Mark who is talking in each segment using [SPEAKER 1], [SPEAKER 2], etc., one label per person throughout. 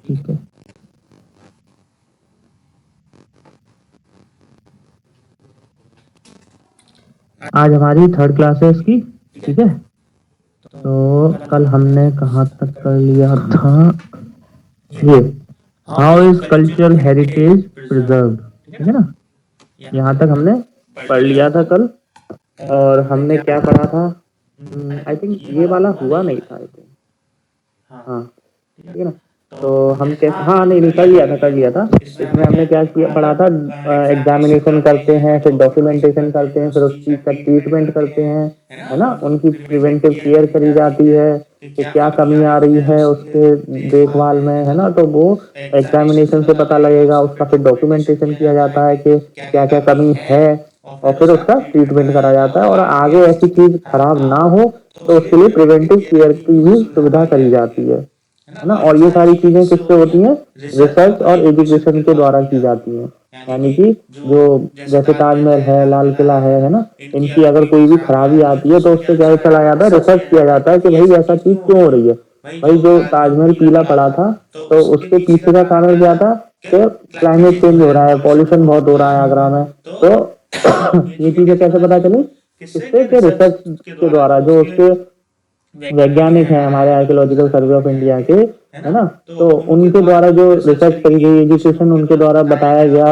[SPEAKER 1] ठीक है। आज हमारी थर्ड क्लास है इसकी। ठीक है, तो कल हमने कहाँ तक कर लिया था, ये how is cultural heritage preserve. ठीक है ना, यहाँ तक हमने पढ़ लिया था कल। और हमने क्या पढ़ा था, आई थिंक ये वाला हुआ नहीं था, आई थिंक। हाँ, ठीक है ना। तो हम कैसे, हाँ नहीं नहीं, कर लिया था। इसमें हमने क्या किया पढ़ा था, एग्जामिनेशन करते हैं, फिर डॉक्यूमेंटेशन करते हैं, फिर उस चीज़ का ट्रीटमेंट करते हैं, है ना। उनकी प्रिवेंटिव केयर करी जाती है कि क्या कमी आ रही है उसके देखभाल में, है ना। तो वो एग्जामिनेशन से पता लगेगा, उसका फिर डॉक्यूमेंटेशन किया जाता है कि क्या क्या कमी है, और फिर उसका ट्रीटमेंट करा जाता है। और आगे ऐसी चीज़ खराब ना हो तो उसके लिए प्रिवेंटिव केयर की भी सुविधा करी जाती है ना। और ये सारी चीजें किससे होती हैं, रिसर्च और एजुकेशन के द्वारा की जाती हैं। यानी कि जो जैसे ताजमहल है, लाल किला है ना, इनकी अगर कोई भी खराबी आती है तो उससे क्या चला जाता है, रिसर्च किया जाता है कि भाई ऐसा चीज क्यों हो रही है। भाई जो ताजमहल पीला पड़ा था तो उसके पीछे का कारण क्या था कि क्लाइमेट चेंज हो रहा है, पॉल्यूशन बहुत हो रहा है आगरा में। तो ये चीजें कैसे पता चली, किससे, के रिसर्च के द्वारा, जो उसके वैज्ञानिक हैं हमारे आर्कियोलॉजिकल सर्वे ऑफ इंडिया के, है ना। तो उनके द्वारा जो रिसर्च करी गई, एजुकेशन उनके द्वारा बताया गया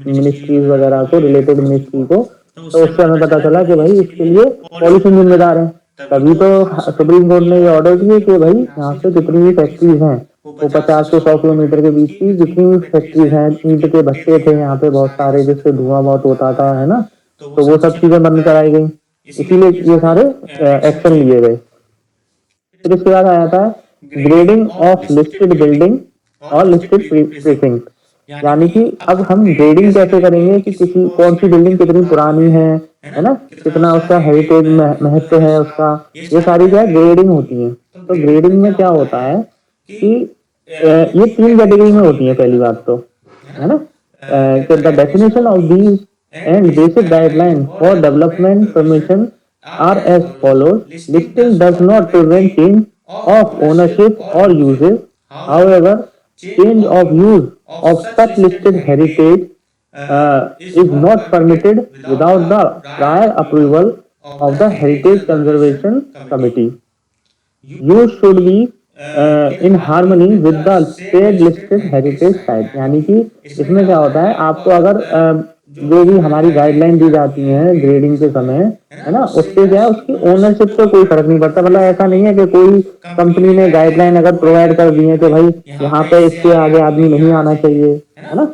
[SPEAKER 1] मिनिस्ट्रीज वगैरह को, रिलेटेड मिनिस्ट्री को, तो उससे हमें पता चला कि भाई इसके लिए पॉल्यूशन जिम्मेदार है। तभी तो सुप्रीम कोर्ट ने ये ऑर्डर दिए कि भाई यहाँ से जितनी भी फैक्ट्रीज हैं, वो 50 से 100 किलोमीटर के बीच की जितनी भी फैक्ट्रीज हैं, ईंट के भट्टे थे यहाँ पे बहुत सारे, जिससे धुआं बहुत होता था, है ना। तो वो सब चीजें बंद कराई गई, इसीलिए ये सारे एक्शन लिए गए। फिर इसके बाद आया था ग्रेडिंग ऑफ लिस्टेड बिल्डिंग और लिस्टेड प्रीसिंक्ट। यानी कि अब हम ग्रेडिंग कैसे करेंगे कि किसी कौन सी बिल्डिंग कितनी पुरानी है ना, कितना उसका हेरिटेज महत्व है उसका, ये सारी क्या ग्रेडिंग होती है। तो ग्रेडिंग में क्या होता है कि ये 3 कैटेगरी में होती है। पहली बात तो, है ना, the definition of these and basic guideline for development permission are as follows. Listing does not prevent change of ownership or uses. However, change of use of such listed heritage is not permitted without the prior approval of the Heritage Conservation Committee. Use should be in harmony with the state listed heritage site. यानी कि इसमें क्या होता है, आपको अगर जो भी हमारी गाइडलाइन दी जाती है ग्रेडिंग के समय, है ना, उससे क्या है उसकी ओनरशिप पे कोई फर्क नहीं पड़ता। मतलब ऐसा नहीं है कि कोई कंपनी ने गाइडलाइन अगर प्रोवाइड कर दी है कि भाई यहाँ पे इसके आगे आदमी नहीं आना चाहिए, है ना।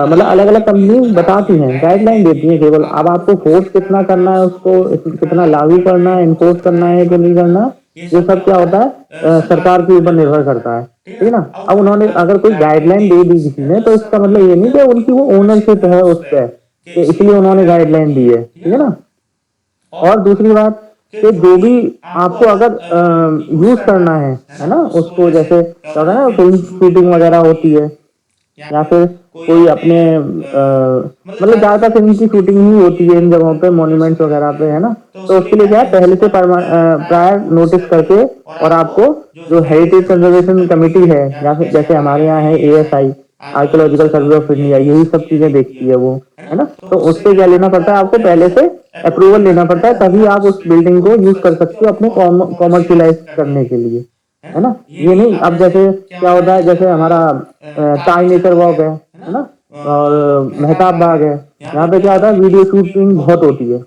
[SPEAKER 1] मतलब अलग अलग कंपनी बताती हैं, गाइडलाइन देती हैं केवल। अब आपको फोर्स कितना करना है, उसको कितना लागू करना है, इन्फोर्स करना है कि नहीं करना, ये सब क्या होता है सरकार के ऊपर निर्भर करता है। ठीक है ना। अब उन्होंने अगर कोई गाइडलाइन दे दी किसी ने, तो इसका मतलब ये नहीं कि उनकी वो ओनरशिप है उस पर, कि इसलिए उन्होंने गाइडलाइन दी है। ठीक है ना। और दूसरी बात कि जो भी आपको अगर यूज करना है ना, उसको जैसे क्या होता है ना, फिल्म शूटिंग वगैरह होती है, या फिर कोई अपने मतलब ज्यादातर फिल्म की शूटिंग ही होती है इन जगहों पे, मॉन्यूमेंट्स वगैरह पे, है ना। तो उसके लिए क्या है, पहले से प्रायर नोटिस करके, और आपको जो हेरिटेज कंजर्वेशन कमेटी है, या फिर जैसे हमारे यहाँ है ASI, archaeological survey of India, यही सब चीजें देखती है वो, है ना। तो उससे क्या लेना पड़ता है, आपको पहले से अप्रूवल लेना पड़ता है, तभी आप उस बिल्डिंग को यूज कर सकते हो अपने कॉमर्शियलाइज करने के लिए, है ना। ये नहीं, अब जैसे क्या होता है, जैसे हमारा टाई नेचर वॉक है ना, और मेहताब बाग है, यहाँ पे क्या होता है, वीडियो शूटिंग बहुत होती है।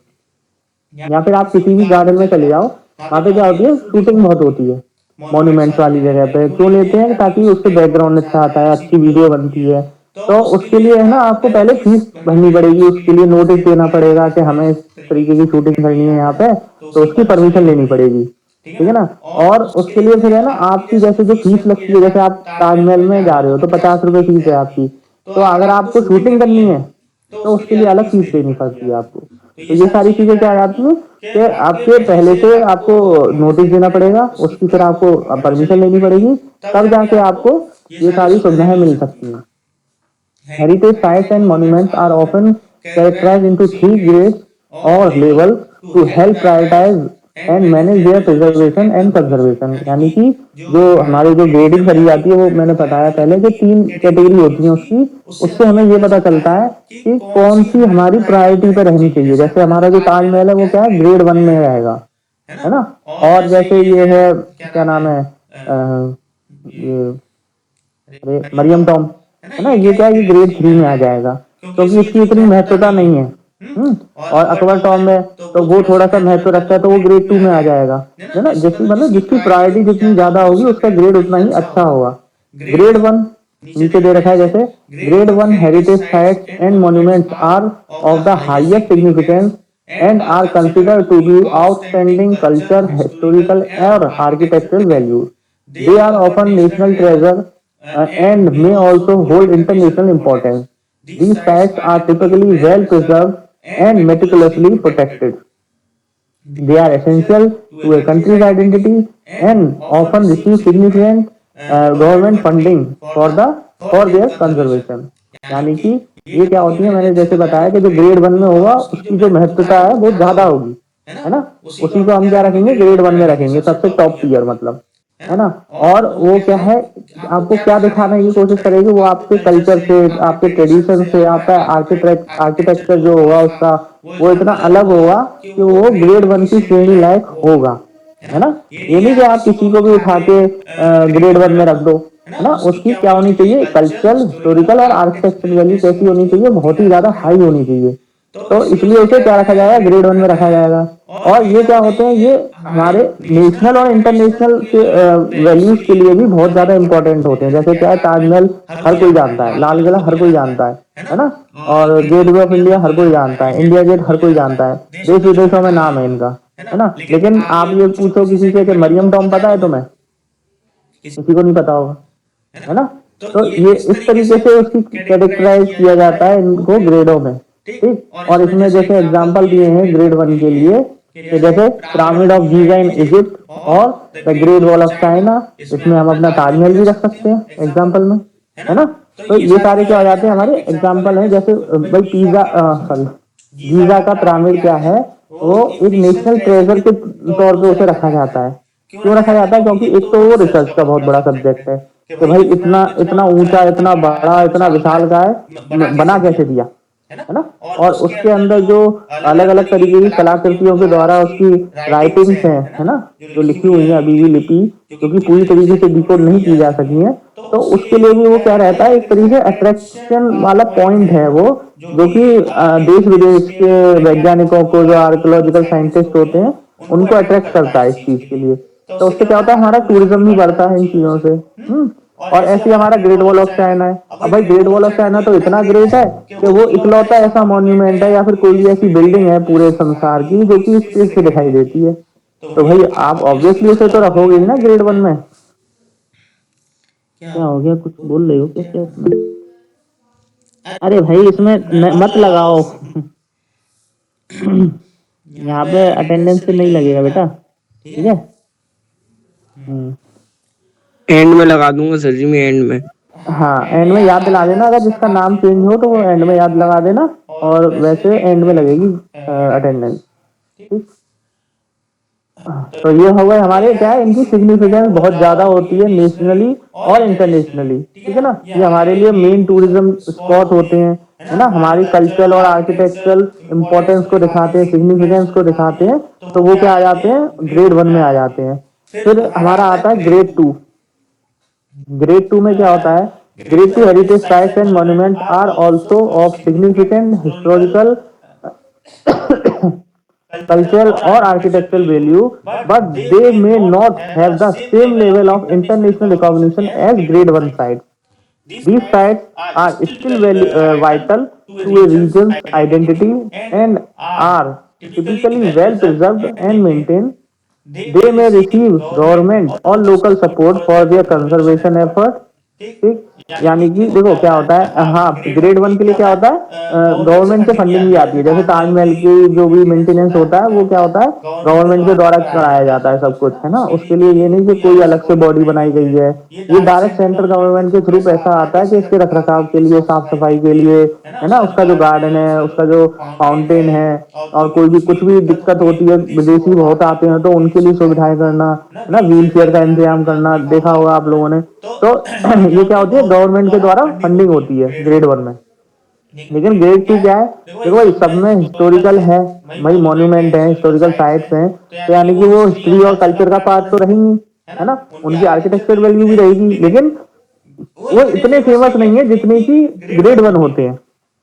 [SPEAKER 1] या फिर आप किसी भी गार्डन में चले जाओ, वहाँ पे क्या होती है, शूटिंग बहुत होती है। मॉन्यूमेंट्स वाली जगह पे क्यों लेते हैं, ताकि उससे बैकग्राउंड अच्छा आता है, अच्छी वीडियो बनती है। तो उसके लिए है ना, आपको पहले फीस भरनी पड़ेगी, उसके लिए नोटिस देना पड़ेगा कि हमें इस तरीके की शूटिंग करनी है यहाँ पे, तो उसकी परमिशन लेनी पड़ेगी। ठीक है ना। और उसके लिए फिर है ना, आपकी जैसे जो फीस लगती है, जैसे आप ताजमहल में जा रहे हो तो 50 रुपए फीस है आपकी। तो अगर आपको शूटिंग करनी है तो उसके लिए अलग फीस देनी पड़ती है आपको। तो ये सारी चीजें क्या आ जाती हैं कि आपके पहले से आपको नोटिस देना पड़ेगा, उसकी फिर आपको परमिशन लेनी पड़ेगी, तब जाके आपको ये सारी सुविधाएं मिल सकती हैं। Heritage sites and monuments are often characterized into three grades or levels to help prioritize and manage there preservation and conservation, यानी कि जो हमारी जो ग्रेडिंग करी जाती है वो मैंने बताया पहले कि तीन कैटेगरी होती है उसकी। उससे हमें ये पता चलता है कि कौन सी हमारी प्रायोरिटी पे रहनी चाहिए। जैसे हमारा जो ताजमहल है वो क्या है, ग्रेड 1 में रहेगा, है ना। और जैसे ये है, क्या नाम है, ये, अरे मरियम टॉम, है ना, ये क्या है, ये ग्रेड 3 में आ जाएगा क्योंकि इसकी इतनी महत्वता नहीं है। और अकबर टॉम है तो वो थोड़ा सा महत्व रखता है तो वो ग्रेड 2 में आ जाएगा, है ना। जिसकी मतलब जिसकी प्रायोरिटी जितनी ज्यादा होगी उसका ग्रेड उतना ही अच्छा होगा। ग्रेड 1 नीचे दे रखा है, जैसे grade 1 heritage sites and monuments are of the highest significance and are considered to be outstanding culture, historical, or architectural values. They are often national treasure and may also hold international importance. These sites are typically well preserved and meticulously protected. They are essential to a country's identity and often receive significant government funding for their conservation. यानी कि ये क्या होती है, मैंने जैसे बताया कि जो ग्रेड 1 में होगा उसकी जो महत्वता है वो ज्यादा होगी, है ना। उसी को हम क्या रखेंगे, ग्रेड 1 में रखेंगे, सबसे टॉप टीयर मतलब, है ना। और वो क्या है, आपको क्या दिखाने की कोशिश करेगी, वो आपके कल्चर से, आपके ट्रेडिशन से, आपका आर्किटेक्चर जो होगा उसका वो इतना अलग होगा कि वो ग्रेड 1 की श्रेणी लायक होगा, है ना। ये नहीं कि आप किसी को भी उठा के ग्रेड 1 में रख दो, है ना। उसकी क्या होनी चाहिए, कल्चरल, हिस्टोरिकल और आर्किटेक्चरल वैल्यू कैसी होनी चाहिए, बहुत ही ज्यादा हाई होनी चाहिए। तो इसलिए उसे क्या रखा जाएगा, ग्रेड 1 में रखा जाएगा। और ये क्या होते हैं, ये हमारे नेशनल और इंटरनेशनल के वैल्यूज के लिए भी बहुत ज्यादा इंपॉर्टेंट होते हैं। जैसे क्या है, ताजमहल हर कोई जानता है, लाल किला हर कोई जानता है ना। और गेट वे ऑफ इंडिया हर कोई जानता है, इंडिया गेट हर कोई जानता है, देश विदेशों में नाम है इनका, है ना। लेकिन आप ये पूछो किसी से कि मरियम टॉम पता है तुम्हें, किसी को नहीं पता होगा, है ना। तो ये इस तरीके से उसकी कैरेक्टराइज किया जाता है इनको ग्रेडों में, ठीक। और इसमें जैसे एग्जांपल दिए हैं ग्रेड 1 के लिए, कि जैसे pyramid of Giza in Egypt और the great wall of China, इसमें हम अपना ताजमहल भी रख सकते हैं एग्जांपल में, है ना। तो ये सारे क्या हो जाते हैं, हमारे एग्जांपल हैं। जैसे भाई पिज्जा, सॉरी, गीजा का पिरामिड क्या है, वो एक नेशनल ट्रेजर के तौर पे उसे रखा जाता है। क्यों रखा जाता है, क्योंकि एक तो वो रिसर्च का बहुत बड़ा सब्जेक्ट है कि भाई इतना इतना ऊंचा, इतना बड़ा, इतना विशाल का है, बना कैसे दिया, है ना। और उसके अंदर जो अलग अलग तरीके की कलाकृतियों के द्वारा उसकी राइटिंग्स हैं, है ना, जो लिखी हुई है अभी भी लिपि, जो कि पूरी तरीके से डिकोड नहीं की जा सकी है, तो उसके लिए भी वो क्या रहता है, एक तरीके से अट्रैक्शन वाला पॉइंट है वो, जो कि देश विदेश के वैज्ञानिकों को, जो आर्कियोलॉजिकल साइंटिस्ट होते हैं, उनको अट्रैक्ट करता है इस चीज के लिए। तो उससे क्या होता है, हमारा टूरिज्म भी बढ़ता है इन चीजों से। और ऐसे ही हमारा ग्रेट वॉल ऑफ चाइना है। अब भाई ग्रेट वॉल ऑफ चाइना तो इतना ग्रेट है कि वो इकलौता ऐसा मॉन्यूमेंट है या फिर कोई ऐसी बिल्डिंग है पूरे संसार की जो कि स्पेस से दिखाई देती है। तो भाई आप ऑब्वियसली उसे तो रखोगे ही ना ग्रेड 1 में। क्या हो गया, कुछ बोल रहे हो क्या क्या इसमें? अरे भाई इसमें मत लगाओ। यहाँ पे अटेंडेंस से नहीं लगेगा बेटा, ठीक है। हम्म।
[SPEAKER 2] एंड में लगा दूंगा सर जी, मैं एंड में।
[SPEAKER 1] हाँ, एंड में याद दिला देना, अगर जिसका नाम चेंज हो तो वो एंड में याद लगा देना, और वैसे एंड में लगेगी अटेंडेंस, ठीक। तो ये हो गए हमारे, क्या है, इनकी सिग्निफिकेंस बहुत ज्यादा होती है नेशनली और इंटरनेशनली, ठीक है ना। ये हमारे लिए मेन टूरिज्म स्पॉट होते हैं, है ना, हमारी कल्चरल और आर्किटेक्चरल इंपॉर्टेंस को दिखाते हैं, सिग्निफिकेंस को दिखाते हैं। तो वो क्या आ जाते हैं, ग्रेड 1 में आ जाते हैं। फिर हमारा आता है ग्रेड 2। ग्रेड 2 में क्या होता है, grade 2 heritage sites and monument are also of significant historical, cultural or architectural value, but they may not have the same level of international recognition as grade 1 sites. These sites are still vital to a region's identity and are typically well preserved and maintained. They may receive government or local support for their conservation efforts. ठीक। यानी कि देखो क्या होता है, हाँ grade 1 के लिए क्या होता है, गवर्नमेंट से फंडिंग भी आती है। जैसे ताजमहल की जो भी मेंटेनेंस होता है वो क्या होता है, गवर्नमेंट के द्वारा कराया जाता है सब कुछ, है ना। उसके लिए ये नहीं कि कोई अलग से बॉडी बनाई गई है, ये डायरेक्ट सेंट्रल गवर्नमेंट के थ्रू पैसा आता है कि इसके रख रखाव के लिए, साफ सफाई के लिए, है ना, उसका जो गार्डन है, उसका जो फाउंटेन है, और कोई भी कुछ भी दिक्कत होती है, विदेशी बहुत आते हैं तो उनके लिए सुविधाएं करना, है ना, व्हील चेयर का इंतजाम करना, देखा होगा आप लोगों ने। तो ये क्या होती है, गवर्नमेंट के द्वारा फंडिंग होती है ग्रेड 1 में। लेकिन ग्रेड 2 क्या है, देखो भाई सब में हिस्टोरिकल है, भाई मॉन्यूमेंट है, हिस्टोरिकल साइट्स हैं, तो यानी कि वो हिस्ट्री और कल्चर का पार्ट तो रहेंगी, है ना, उनकी आर्किटेक्चर वैल्यू भी रहेगी, लेकिन वो इतने फेमस नहीं है जितने की ग्रेड 1 होते हैं।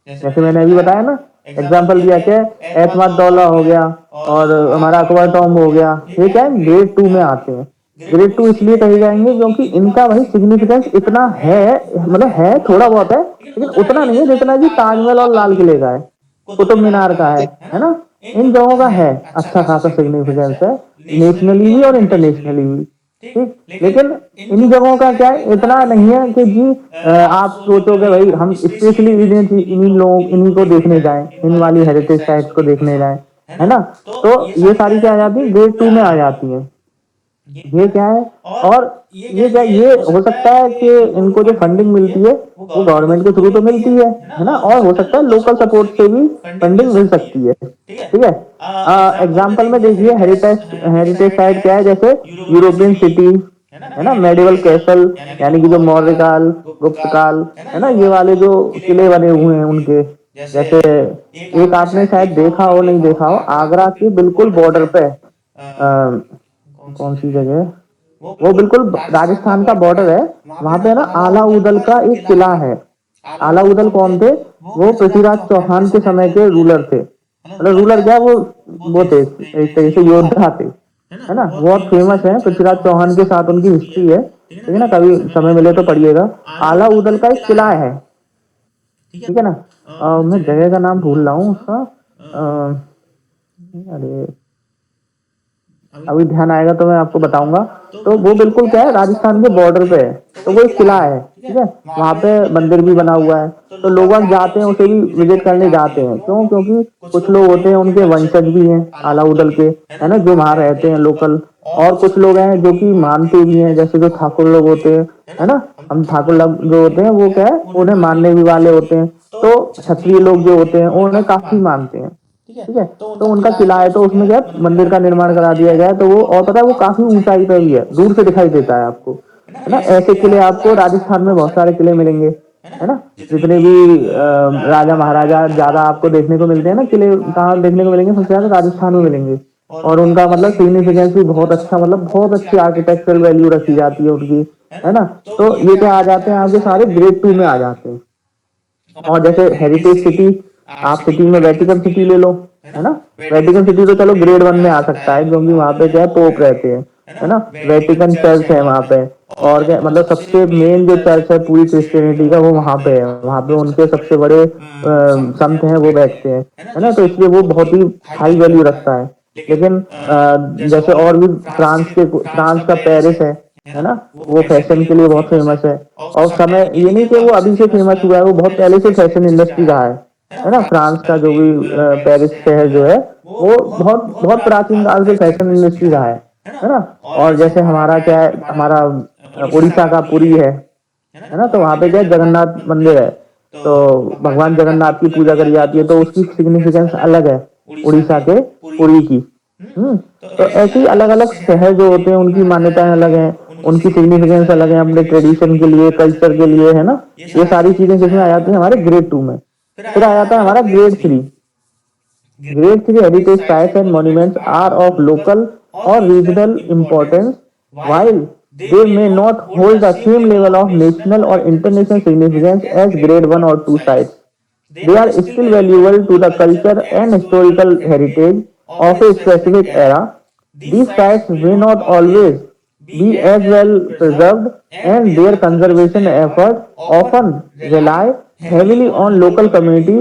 [SPEAKER 1] जैसे मैंने अभी बताया ना, एग्जाम्पल दिया क्या, एतमाद दौला हो गया और हमारा अकबर टॉम्ब हो गया, ये क्या है ग्रेड 2 में आते हैं। ग्रेड 2 इसलिए कहे जाएंगे क्योंकि इनका भाई सिग्निफिकेंस इतना है, मतलब है थोड़ा बहुत है, लेकिन उतना नहीं है जितना कि ताजमहल और लाल किले का है, कुतुब मीनार का है ना। इन जगहों का है अच्छा खासा सिग्निफिकेंस है, नेशनली भी और इंटरनेशनली भी। ठीक, लेकिन इन जगहों का क्या है, इतना नहीं है कि जी आप सोचोगे भाई हम स्पेशली इन्हीं लोगों इन्हीं को देखने जाएं, इन वाली हेरिटेज साइट्स को देखने जाएं, है ना। तो ये सारी क्या आ जाती है, ग्रेड 2 में आ जाती है। ये क्या है, और ये क्या, ये हो सकता है कि इनको जो फंडिंग मिलती है वो गवर्नमेंट के थ्रू तो मिलती है ना, और हो सकता है लोकल सपोर्ट से भी फंडिंग मिल सकती है। ठीक है, एग्जाम्पल में देखिए, हेरिटेज हेरिटेज साइट क्या है, जैसे यूरोपियन सिटी, है ना, मेडिवल कैसल, यानी कि जो मौर्य काल, गुप्त काल, है ना, ये वाले जो किले बने हुए हैं उनके, जैसे एक आपने शायद देखा हो नहीं देखा हो, आगरा के बिल्कुल बॉर्डर पे, कौन सी जगह है वो, बिल्कुल राजस्थान का बॉर्डर है, वहां पे ना आला उदल का एक किला है। आला उदल कौन थे, वो पृथ्वीराज चौहान के समय के रूलर थे, मतलब रूलर क्या, वो थे एक तरीके से योद्धा थे, है ना, बहुत फेमस है पृथ्वीराज चौहान के साथ उनकी हिस्ट्री है, ठीक है ना, कभी समय मिले तो पढ़िएगा। आला उदल का एक किला है, ठीक है ना। मैं जगह का नाम भूल रहा हूँ उसका, अरे अभी ध्यान आएगा तो मैं आपको बताऊंगा। तो वो बिल्कुल क्या है, राजस्थान के बॉर्डर पे है, तो वो एक किला है, ठीक है, वहां पे मंदिर भी बना हुआ है, तो लोग वहाँ जाते हैं, उसे भी विजिट करने जाते हैं। क्यों, क्योंकि कुछ लोग होते हैं उनके वंशज भी हैं आलाउदल के, है ना, जो वहां रहते हैं लोकल, और कुछ लोग हैं जो कि मानते भी हैं, जैसे जो ठाकुर लोग होते हैं, है ना, हम ठाकुर लोग जो होते हैं वो क्या है, उन्हें मानने भी वाले होते हैं। तो क्षत्रिय लोग जो होते हैं उन्हें काफी मानते हैं, ठीक है। तो उनका किला है, तो उसमें क्या मंदिर का निर्माण करा दिया गया है, तो वो, और पता है वो काफी ऊंचाई पे भी है, दूर से दिखाई देता है आपको, है ना। ऐसे किले आपको राजस्थान में बहुत सारे किले मिलेंगे, है ना, जितने भी राजा महाराजा ज्यादा आपको देखने को मिलते हैं ना किले, कहाँ देखने को मिलेंगे, सबसे ज्यादा राजस्थान में मिलेंगे। और उनका मतलब सिग्निफिकेंस भी बहुत अच्छा, मतलब बहुत अच्छी आर्किटेक्चरल वैल्यू रखी जाती है उनकी, है ना। तो ये क्या आ जाते हैं आपके सारे ग्रेड 2 में आ जाते हैं। और जैसे हेरिटेज सिटी, आप सिटी में वेटिकन सिटी ले लो, है ना, वेटिकन सिटी तो चलो ग्रेड 1 में आ सकता है क्योंकि वहां पे क्या है, पोप रहते हैं, है ना, वेटिकन चर्च है वहां पे, और क्या मतलब सबसे मेन जो चर्च है पूरी क्रिश्चियनिटी का वो वहां पे है, वहां पे उनके सबसे बड़े संत हैं वो बैठते हैं, है ना, तो इसलिए वो बहुत ही हाई वैल्यू रखता है। लेकिन जैसे और भी फ्रांस का पेरिस है ना, वो फैशन के लिए बहुत फेमस है। और समय ये नहीं कि वो अभी से फेमस हुआ है, वो बहुत पहले से फैशन इंडस्ट्री रहा है ना, फ्रांस का जो भी पेरिस शहर जो है वो बहुत बहुत प्राचीन काल से फैशन इंडस्ट्री रहा है ना। और जैसे हमारा क्या है, हमारा उड़ीसा का पुरी है ना, तो वहां पे क्या है, जगन्नाथ मंदिर है, तो भगवान जगन्नाथ की पूजा करी जाती है, तो उसकी सिग्निफिकेंस अलग है उड़ीसा के पुरी की। तो ऐसे ही अलग अलग शहर जो होते हैं उनकी मान्यताएं अलग हैं, उनकी सिग्निफिकेंस अलग है, अपने ट्रेडिशन के लिए, कल्चर के लिए, है ना। ये सारी चीजें किसमें आ जाती है, हमारे ग्रेड 2 में। फिर आ जाता है हमारा grade 3। Grade 3 heritage sites and monuments are of local or regional importance, while they may not hold the same level of national or international significance as grade 1 or 2 sites. They are still valuable to the culture and historical heritage of a specific era. These sites may not always be as well preserved, and their conservation efforts often rely heavily on local community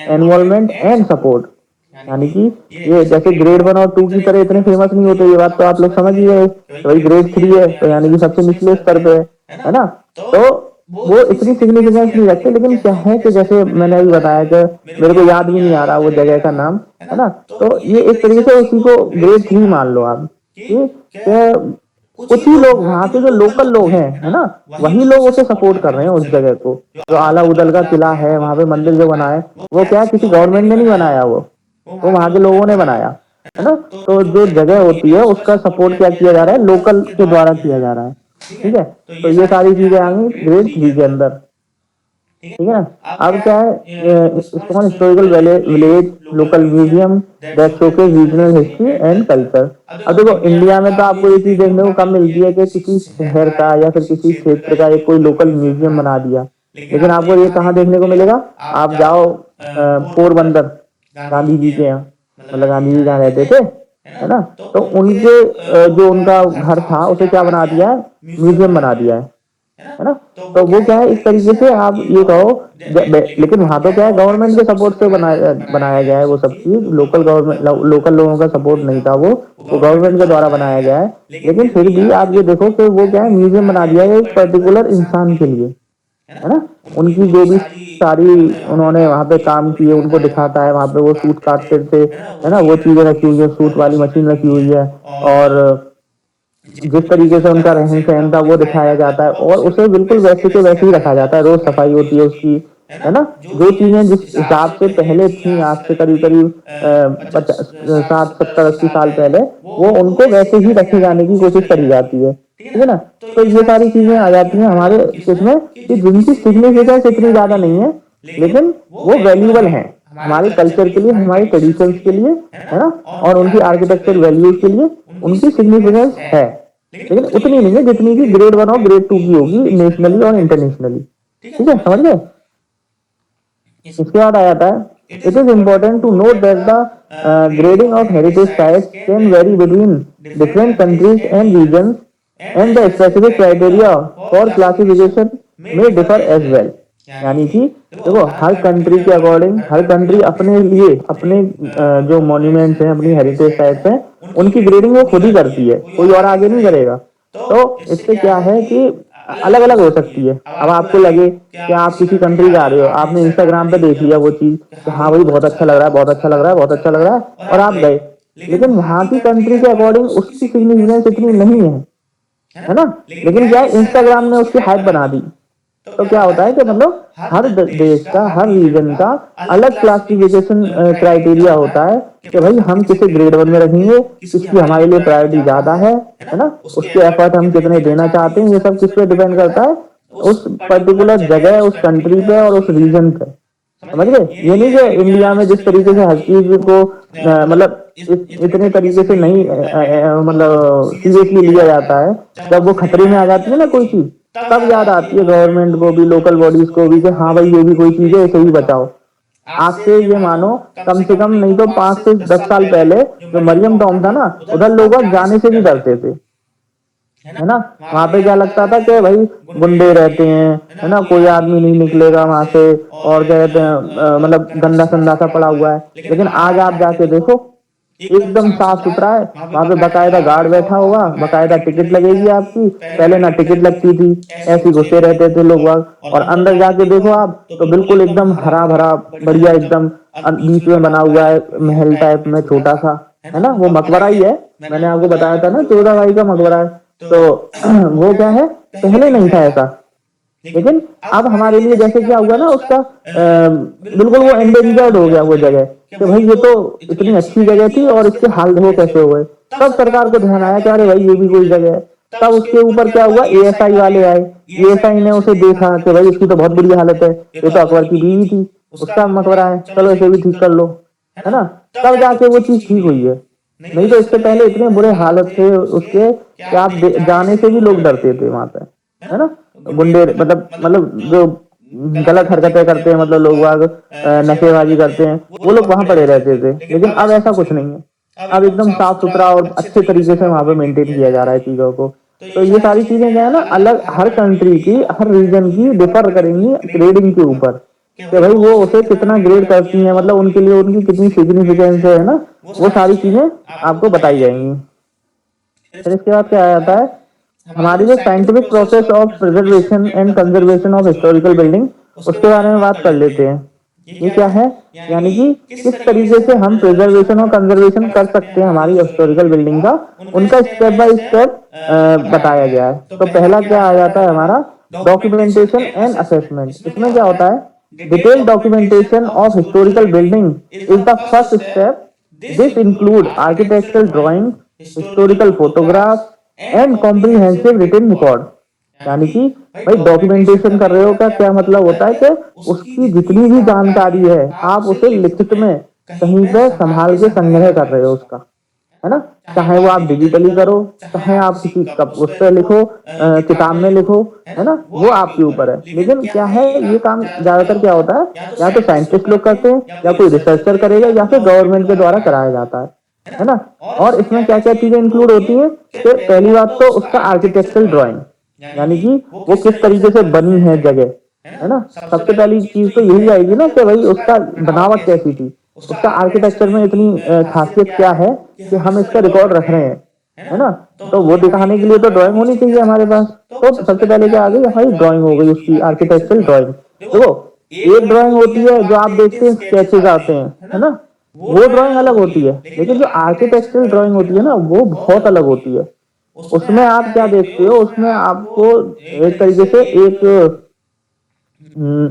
[SPEAKER 1] involvement and support. यानी कि ये जैसे grade 1 और 2 की तरह इतने famous नहीं होते, ये बात तो आप लोग समझ ही गए। तो भाई ग्रेड 3 है तो यानी कि सबसे निचले स्तर पे है ना। तो वो इतनी सिग्निफिकेंस नहीं रखते, लेकिन क्या है कि जैसे मैंने अभी बताया कि मेरे को याद भी नहीं आ रहा वो जगह का नाम, है ना। तो ये एक तरीके से उसी को ग्रेड 3 मान लो आप, कि कुछ ही लोग वहां के जो लोकल लोग हैं, है ना, वही लोग उसे सपोर्ट कर रहे हैं उस जगह को। जो आला उदल का किला है, वहां पे मंदिर जो बना है, वो क्या है, किसी गवर्नमेंट ने नहीं बनाया, वो वहां के लोगों ने बनाया, है ना। तो जो जगह होती है उसका सपोर्ट क्या किया जा रहा है, लोकल के द्वारा किया जा रहा है। ठीक है, तो ये सारी चीजें आ गई ग्रेड 3 के अंदर। ठीक है ना। अब क्या है, इसको हम historical village local museum that showcase regional history and culture. अब देखो इंडिया में तो आपको ये चीज देखने को कम मिलती है कि किसी शहर का या फिर किसी क्षेत्र का एक कोई लोकल म्यूजियम बना दिया, लेकिन आपको ये कहाँ देखने को मिलेगा, आप जाओ पोरबंदर, गांधी जी के यहाँ, मतलब गांधी जी जहाँ रहते थे, है ना, तो उनके जो उनका घर था उसे क्या बना दिया है, म्यूजियम बना दिया है ना। तो वो क्या है, इस तरीके से आप ये कहो, लेकिन वहां तो क्या है, गवर्नमेंट के सपोर्ट से बनाया बनाया गया है वो सब चीज, लोकल गवर्नमेंट लोकल लोगों का सपोर्ट नहीं था, वो गवर्नमेंट के द्वारा बनाया गया है। लेकिन फिर भी आप ये देखो कि वो क्या है, म्यूजियम बना दिया है एक पर्टिकुलर इंसान के लिए, है ना। उनकी जो भी सारी उन्होंने वहां पे काम किए उनको दिखाता है, वहां पे वो सूट काटते थे, है ना, वो चीजें रखी हुई है, सूट वाली मशीन रखी हुई है, और जिस तरीके से उनका रहन सहन था वो दिखाया जाता है, और उसे बिल्कुल वैसे के वैसे ही रखा जाता है, रोज सफाई होती है उसकी, है ना। जो चीजें जिस हिसाब से पहले थी, आज से करीब करीब 60 70 80 साल पहले, वो उनको वैसे ही रखे जाने की कोशिश करी जाती है। ठीक है ना। तो ये सारी चीजें आ जाती हैं हमारे इसमें, कि जिनकी सिग्निफिकेंस इतनी ज्यादा नहीं है, लेकिन वो वैल्यूबल है हमारे कल्चर के लिए, हमारे ट्रेडिशंस के लिए, है ना, और उनकी आर्किटेक्चर वैल्यूज के लिए उनकी सिग्निफिकेंस है, लेकिन उतनी नहीं है जितनी की ग्रेड 1 और ग्रेड 2 की होगी नेशनली और इंटरनेशनली। ठीक है, समझ गए। इसके बाद आ जाता है, it is important to note that the grading of heritage sites can vary between different countries and region, and the specific criteria for classification may differ as well. यानी कि देखो हर कंट्री के अकॉर्डिंग, हर कंट्री अपने लिए अपने जो मॉन्यूमेंट्स हैं, अपनी हेरिटेज साइट्स हैं, उनकी ग्रेडिंग वो खुद ही करती है, कोई और आगे नहीं करेगा। तो इससे क्या है कि अलग अलग हो सकती है। अब आपको लगे कि आप किसी कंट्री जा रहे हो, आपने इंस्टाग्राम पे देख लिया वो चीज कि हाँ भाई बहुत अच्छा लग रहा है, बहुत अच्छा लग रहा है, बहुत अच्छा लग रहा है, और आप गए, लेकिन वहां की कंट्री के अकॉर्डिंग उसकी सिग्निफिकेंस इतनी नहीं है ना। लेकिन क्या है, इंस्टाग्राम ने उसकी हाइप बना दी, तो क्या होता है कि मतलब हर देश का, हर रीजन का अलग क्लासिफिकेशन क्राइटेरिया होता है, कि भाई हम किसे ग्रेड 1 में रखेंगे, किसकी हमारे लिए प्रायोरिटी ज्यादा है ना, उसके एफर्ट हम कितने देना चाहते हैं, ये सब किस पे डिपेंड करता है, उस पर्टिकुलर जगह, उस कंट्री पे और उस रीजन पे। समझ गए। ये नहीं कि इंडिया में जिस तरीके से हर चीज को मतलब इतने तरीके से नहीं मतलब सीरियसली लिया जाता है, जब वो खतरे में आ जाती है ना कोई चीज, तब याद आती है गवर्नमेंट को भी, लोकल बॉडीज को भी, कि हाँ भाई ये भी कोई चीज है, इसे भी बचाओ। आज से ये मानो कम से कम नहीं तो 5 से 10 साल पहले जो मरियम टॉम था ना, उधर लोग अब जाने से भी डरते थे, है ना। वहां पे क्या लगता था कि भाई गुंडे रहते हैं, है ना, कोई आदमी नहीं निकलेगा वहां से, और क्या कहते हैं मतलब गंदा संदा सा पड़ा हुआ है। लेकिन आज आप जाके देखो, एकदम साफ सुथरा है, वहां पे बकायदा गार्ड बैठा होगा, बकायदा टिकट लगेगी आपकी, पहले ना टिकट लगती थी, ऐसे घुसे रहते थे लोग वहां। और अंदर जाके देखो आप तो बिल्कुल एकदम हरा भरा बढ़िया, एकदम बीच में बना हुआ है महल टाइप में छोटा सा, है ना, वो मकबरा ही है। मैंने आपको बताया था ना 14 भाई का मकबरा है। तो वो क्या है, पहले नहीं था ऐसा, लेकिन अब हमारे लिए जैसे क्या हुआ ना उसका बिल्कुल वो एंडेंजर्ड हो गया वो जगह, कि भाई ये तो इतनी अच्छी जगह थी और इसके हाल देखो कैसे हुए। तब सरकार को ध्यान आया कि अरे भाई ये भी कोई जगह है। तब उसके ऊपर क्या हुआ, एएसआई वाले आए, एएसआई ने उसे देखा कि भाई इसकी तो बहुत बुरी हालत है, ये तो अकबर की बीवी थी, उसका मकबरा है, चलो इसे भी ठीक कर लो, है ना। तब जाके वो चीज ठीक हुई है, नहीं तो इससे पहले इतने बुरे हालत थे उसके कि आप जाने से भी लोग डरते थे वहां पे, है ना। गुंडे मतलब जो गलत हरकतें करते हैं, मतलब लोग बाग नशेबाजी करते हैं, वो लोग वहां पड़े रहते थे। लेकिन अब ऐसा कुछ नहीं है, अब एकदम साफ सुथरा और अच्छे तरीके से वहां पे मेंटेन किया जा रहा है चीजों को। तो ये सारी चीजें क्या है ना, अलग हर कंट्री की, हर रीजन की डिफर करेंगी ग्रेडिंग के ऊपर, कि भाई वो उसे कितना ग्रेड करती हैं, मतलब उनके लिए उनकी कितनी सिग्निफिकेंस है ना, वो सारी चीजें आपको बताई जाएंगी। फिर इसके बाद क्या आ जाता है, हमारी जो scientific process of preservation and conservation of historical building, उसके बारे में बात कर लेते हैं। ये क्या है, यानी कि किस तरीके से हम प्रिजर्वेशन और कंजर्वेशन कर सकते हैं हमारी हिस्टोरिकल बिल्डिंग का, उनका स्टेप बाय स्टेप बताया गया है। तो पहला क्या आ जाता है हमारा, डॉक्यूमेंटेशन एंड असेसमेंट। इसमें क्या होता है, detail documentation of historical building is the first step. This include architectural drawing, historical photograph and comprehensive written record. यानी कि भाई डॉक्यूमेंटेशन कर रहे हो का क्या मतलब होता है कि उसकी जितनी भी जानकारी है आप उसे लिखित में कहीं पे संभाल के संग्रह कर रहे हो उसका, है ना। चाहे वो आप डिजिटली करो, चाहे आप किसी कप उस पर लिखो, किताब में लिखो, है ना, वो आपके ऊपर है। लेकिन क्या है, ये काम ज्यादातर क्या होता है, या तो साइंटिस्ट लोग करते हैं, या कोई रिसर्चर करेगा, या फिर गवर्नमेंट के द्वारा कराया जाता है ना। और इसमें क्या क्या चीजें इंक्लूड होती है कि पहली बात तो उसका आर्किटेक्चरल ड्राइंग, यानी कि वो किस तरीके से बनी है जगह, है ना। सबसे पहली चीज तो यही आएगी ना कि भाई उसका बनावट कैसी थी, उसका आर्किटेक्चर में इतनी खासियत क्या है कि हम इसका रिकॉर्ड रख रहे हैं, है ना। तो वो दिखाने के लिए तो ड्राइंग होनी चाहिए हमारे पास। तो सबसे पहले क्या आ गई हमारी ड्राइंग हो गई, उसकी आर्किटेक्चरल ड्राइंग। देखो एक ड्राइंग होती है जो आप देखते हैं स्केचेस आते हैं, है ना, वो ड्राइंग अलग होती है। लेकिन जो आर्किटेक्चरल ड्राइंग होती है ना, वो बहुत अलग होती है। उसमें आप क्या देखते हो, उसमें आपको एक तरीके से एक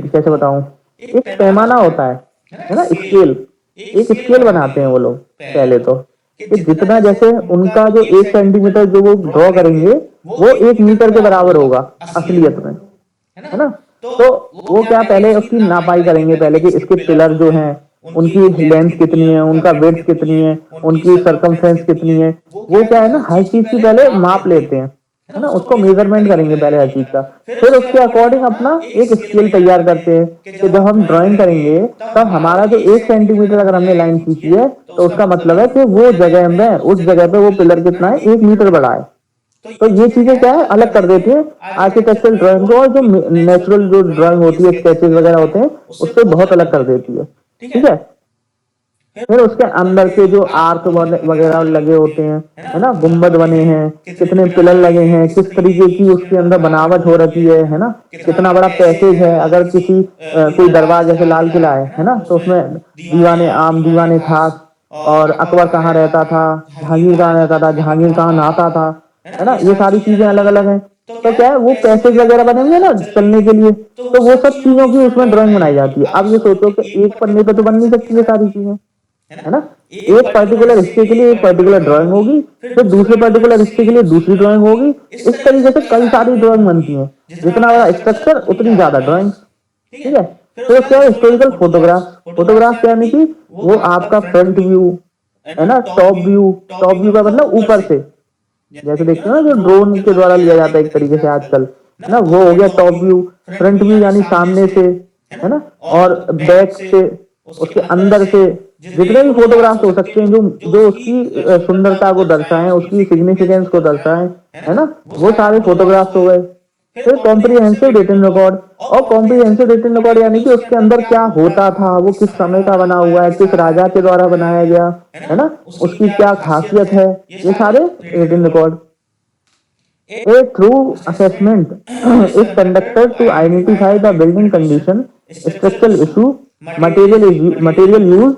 [SPEAKER 1] कैसे बताऊं, एक पैमाना होता है ना, स्केल, एक स्केल बनाते हैं वो लोग पहले तो, कि जितना जैसे उनका जो 1 सेंटीमीटर जो वो ड्रॉ करेंगे वो 1 मीटर के बराबर होगा असलियत में, है ना। तो वो क्या पहले उसकी नापाई करेंगे पहले कि इसके पिलर जो हैं उनकी लेंथ कितनी है, उनका विड्थ कितनी है, उनकी सरकमफ्रेंस कितनी है, वो क्या है ना हर चीज की पहले माप लेते हैं, है ना, उसको मेजरमेंट करेंगे पहले हर चीज का। फिर उसके अकॉर्डिंग अपना एक स्केल तैयार करते हैं कि जब हम ड्राइंग करेंगे तब हमारा जो 1 सेंटीमीटर अगर हमने लाइन खींची है तो उसका मतलब है कि वो जगह में उस जगह पे वो पिलर कितना है, 1 मीटर बड़ा है। तो ये चीजें क्या है अलग कर देती है आर्किटेक्चरल ड्राइंग को, और जो नेचुरल जो ड्राइंग होती है स्केचेस वगैरह होते हैं उससे बहुत अलग कर देती है, ठीक है। फिर उसके अंदर के जो आर्क वगैरह लगे होते हैं, है ना, गुम्बद बने हैं, कितने पिलर लगे हैं, किस तरीके की उसके अंदर बनावट हो रखी है ना, कितना बड़ा पैसेज है। अगर किसी कोई दरबार जैसे लाल किला है ना, तो उसमें दीवाने आम, दीवाने खास, और अकबर कहाँ रहता था, जहांगीर कहाँ रहता था, जहांगीर कहाँ नहाता था, है ना, ये सारी चीजें अलग अलग हैं। तो क्या है वो पैसेज वगैरह बनेंगे ना चलने के लिए, तो वो सब चीजों की उसमें ड्राइंग बनाई जाती है। अब ये सोचो कि एक पन्ने पे तो बन नहीं सकती ये सारी चीजें, है ना। एक पर्टिकुलर हिस्से के लिए एक पर्टिकुलर ड्राइंग होगी, फिर दूसरे पर्टिकुलर हिस्से के लिए दूसरी ड्राइंग होगी। इस तरीके से कई सारी ड्राइंग बनती हैं, जितना बड़ा स्ट्रक्चर उतनी ज्यादा ड्राइंग, ठीक है। फिर क्या है हिस्टोरिकल फोटोग्राफ। फोटोग्राफ क्या यानी कि वो आपका फ्रंट व्यू, है ना, टॉप व्यू। टॉप व्यू का मतलब ऊपर से, जैसे देखते हो ना जो ड्रोन के द्वारा लिया जाता है एक तरीके से आजकल, है ना, वो हो गया टॉप व्यू। फ्रंट व्यू यानी सामने से, है ना, और बैक से, उसके अंदर से, जितने भी फोटोग्राफ्स हो सकते हैं जो जो उसकी सुंदरता को दर्शाएं, उसकी सिग्निफिकेंस को दर्शाएं, है ना, वो सारे फोटोग्राफ्स हो गए। फिर कॉम्प्रिहेंसिव रिटन रिकॉर्ड। और कॉम्प्रिहेंसिव रिटन रिकॉर्ड यानी कि उसके अंदर क्या होता था, वो किस समय का बना हुआ है, किस राजा के द्वारा बनाया गया, है ना, उसकी क्या खासियत है, ये सारे written record. A through assessment is conducted to identify the building condition, structural issue, material use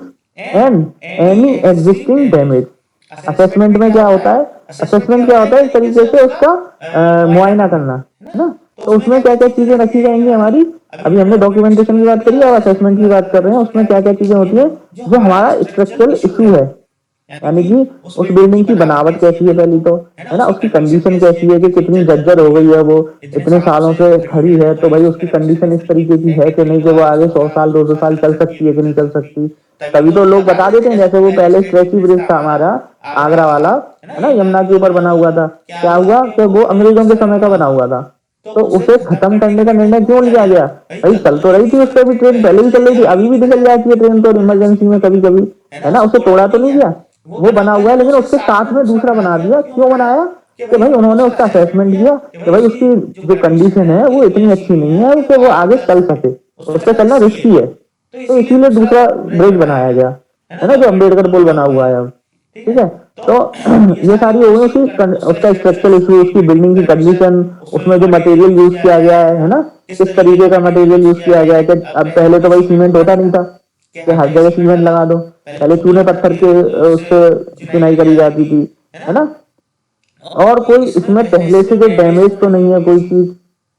[SPEAKER 1] and any existing damage. Assessment में क्या होता है, असेसमेंट क्या होता है एक तरीके से उसका मुआयना करना, है ना। तो उसमें क्या क्या चीजें रखी जाएंगी हमारी, अभी हमने डॉक्यूमेंटेशन की बात करी और असेसमेंट की बात कर रहे हैं। उसमें क्या क्या चीजें होती है, जो हमारा स्ट्रक्चरल इशू है, यानी कि उस बिल्डिंग की बनावट कैसी है पहली तो, है ना, उसकी कंडीशन कैसी है कि कितनी जर्जर हो गई है, वो इतने सालों से खड़ी है, तो भाई उसकी कंडीशन इस तरीके की है कि नहीं कि वो आगे 100 साल 200 साल चल सकती है कि नहीं चल सकती। तभी तो लोग बता देते हैं, जैसे वो पहले स्ट्रेची ब्रिज था हमारा आगरा वाला, है ना, यमुना के ऊपर बना हुआ था। क्या हुआ कि वो अंग्रेजों के समय का बना हुआ था, तो उसे खत्म करने का निर्णय क्यों लिया गया, भाई चल तो रही थी उस पर भी ट्रेन, पहले भी चल रही थी, अभी भी निकल जाती है ट्रेन तो इमरजेंसी में कभी कभी, है ना, उसे तोड़ा तो नहीं गया, वो बना हुआ है। लेकिन उसके साथ में दूसरा बना दिया, क्यों बनाया कि भाई उन्होंने उसका असेसमेंट किया कि भाई उसकी जो कंडीशन है वो इतनी अच्छी नहीं है कि वो आगे चल सके, उस पर चलना रिस्की है, तो इसीलिए दूसरा ब्रिज बनाया गया, है ना, जो अम्बेडकर पुल बना हुआ है अब। ठीक है। तो ये सारी हो गई उसका स्ट्रक्चरल इशू, उसकी बिल्डिंग की कंडीशन, उसमें जो मटेरियल यूज किया गया है ना, किस तरीके का मटेरियल यूज किया गया है। कि अब पहले तो भाई सीमेंट होता नहीं था कि हर जगह सीमेंट लगा दो, पहले चूने पत्थर के उससे चिनाई करी जाती थी, है ना। और कोई इसमें पहले से जो डैमेज तो नहीं है कोई चीज,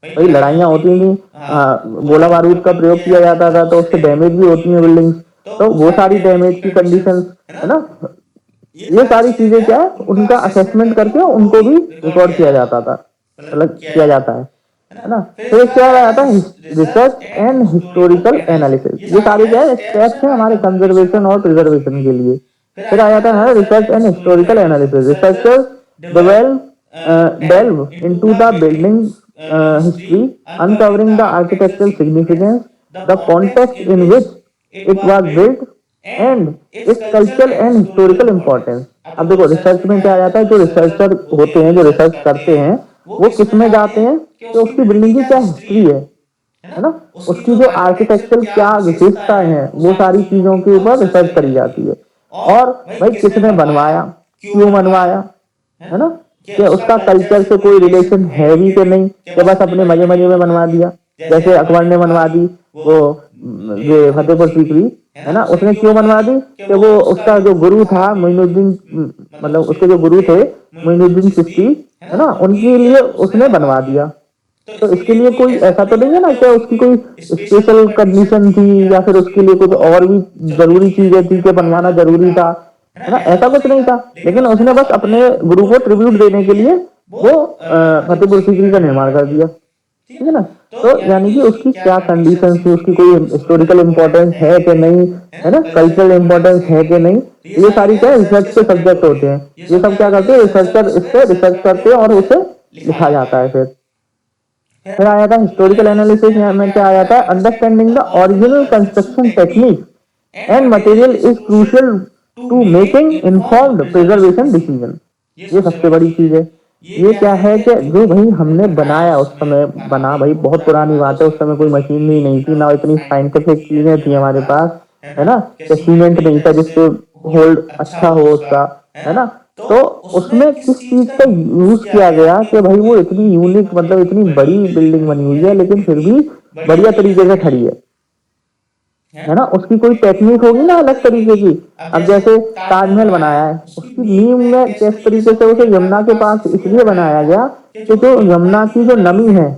[SPEAKER 1] भाई लड़ाइयाँ होती थी, गोला बारूद का प्रयोग किया जाता था तो उससे डैमेज भी होती है बिल्डिंग्स, तो वो सारी डैमेज की कंडीशन, है ना, ये सारी चीजें क्या है उनका असेसमेंट करके उनको भी रिकॉर्ड किया जाता था, मतलब किया जाता है ना। फिर क्या आता है रिसर्च एंड हिस्टोरिकल एनालिसिस, ये सारे क्या है स्टेप्स हैं हमारे कंजर्वेशन और प्रिजर्वेशन के लिए। फिर आ जाता है हमारा research and historical analysis, researchers delve into the building history, uncovering the architectural significance, the context in which it was built, and its cultural and historical importance। अब देखो रिसर्च में क्या आ जाता है, जो रिसर्चर होते हैं जो रिसर्च करते हैं वो किस में जाते हैं कि उसकी बिल्डिंग की क्या हिस्ट्री है ना, उसकी जो आर्किटेक्चरल क्या विशेषताएं हैं वो सारी चीजों के ऊपर रिसर्च करी जाती है। और भाई किसने बनवाया, क्यों बनवाया, है ना, कि उसका कल्चर से कोई रिलेशन है भी कि नहीं, कि बस अपने मजे मजे में बनवा दिया। जैसे अकबर ने बनवा दी वो ये फतेहपुर सीकरी, है ना, उसने क्यों बनवा दी कि वो उसका जो गुरु था मोइनुद्दीन, मतलब उसके जो गुरु थे मोइनुद्दीन चिश्ती, है ना, उनके लिए उसने बनवा दिया। तो इसके लिए कोई ऐसा तो नहीं है ना कि उसकी कोई स्पेशल कंडीशन थी या फिर उसके लिए कुछ और भी जरूरी चीजें थी कि बनवाना जरूरी था, है ना, ऐसा कुछ नहीं था। लेकिन उसने बस अपने गुरु को ट्रिब्यूट देने के लिए वो फतेहपुर सीकरी का निर्माण कर दिया, ठीक है ना। तो यानी कि उसकी क्या कंडीशन थी, उसकी कोई हिस्टोरिकल इम्पोर्टेंस है कि नहीं, है ना, कल्चरल इम्पोर्टेंस है कि नहीं, ये सारी क्या रिसर्च के सब्जेक्ट होते हैं। ये सब क्या करते हैं रिसर्चर इस पे रिसर्च करते हैं और उसे लिखा जाता है। फिर आ जाता है हिस्टोरिकल एनालिसिस में क्या आ जाता है, understanding the original construction technique and material is crucial to making informed preservation decision. ये सबसे बड़ी चीज है। ये क्या है कि जो भाई हमने बनाया उस समय बना, भाई बहुत पुरानी बात है, उस समय कोई मशीन भी नहीं थी ना, इतनी साइंटिफिक चीजें थी हमारे पास, है ना, कि सीमेंट नहीं था जिससे होल्ड अच्छा हो उसका, है ना। तो उसमें किस चीज का यूज किया गया कि भाई वो इतनी यूनिक, मतलब इतनी बड़ी बिल्डिंग बनी हुई है लेकिन फिर भी बढ़िया तरीके से खड़ी है ना, उसकी कोई टेक्निक होगी ना अलग तरीके की। अब जैसे ताजमहल बनाया है, उसकी नींव में किस तरीके से उसे यमुना के पास इसलिए बनाया गया कि जो यमुना की जो नमी है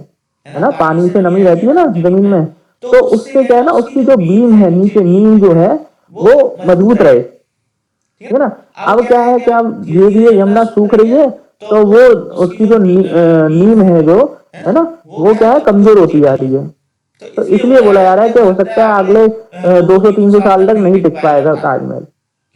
[SPEAKER 1] ना, पानी से नमी रहती है ना जमीन में, तो उससे क्या है ना उसकी जो बीम है नीचे, नींव जो है वो मजबूत रहे, ठीक है ना। अब क्या है कि अब धीरे धीरे यमुना सूख रही है तो वो उसकी जो नींव है जो, है ना, वो क्या है कमजोर होती जा रही है। तो इसलिए बोला जा रहा है कि हो सकता है अगले 200-300 साल तक नहीं टिक पाएगा ताजमहल।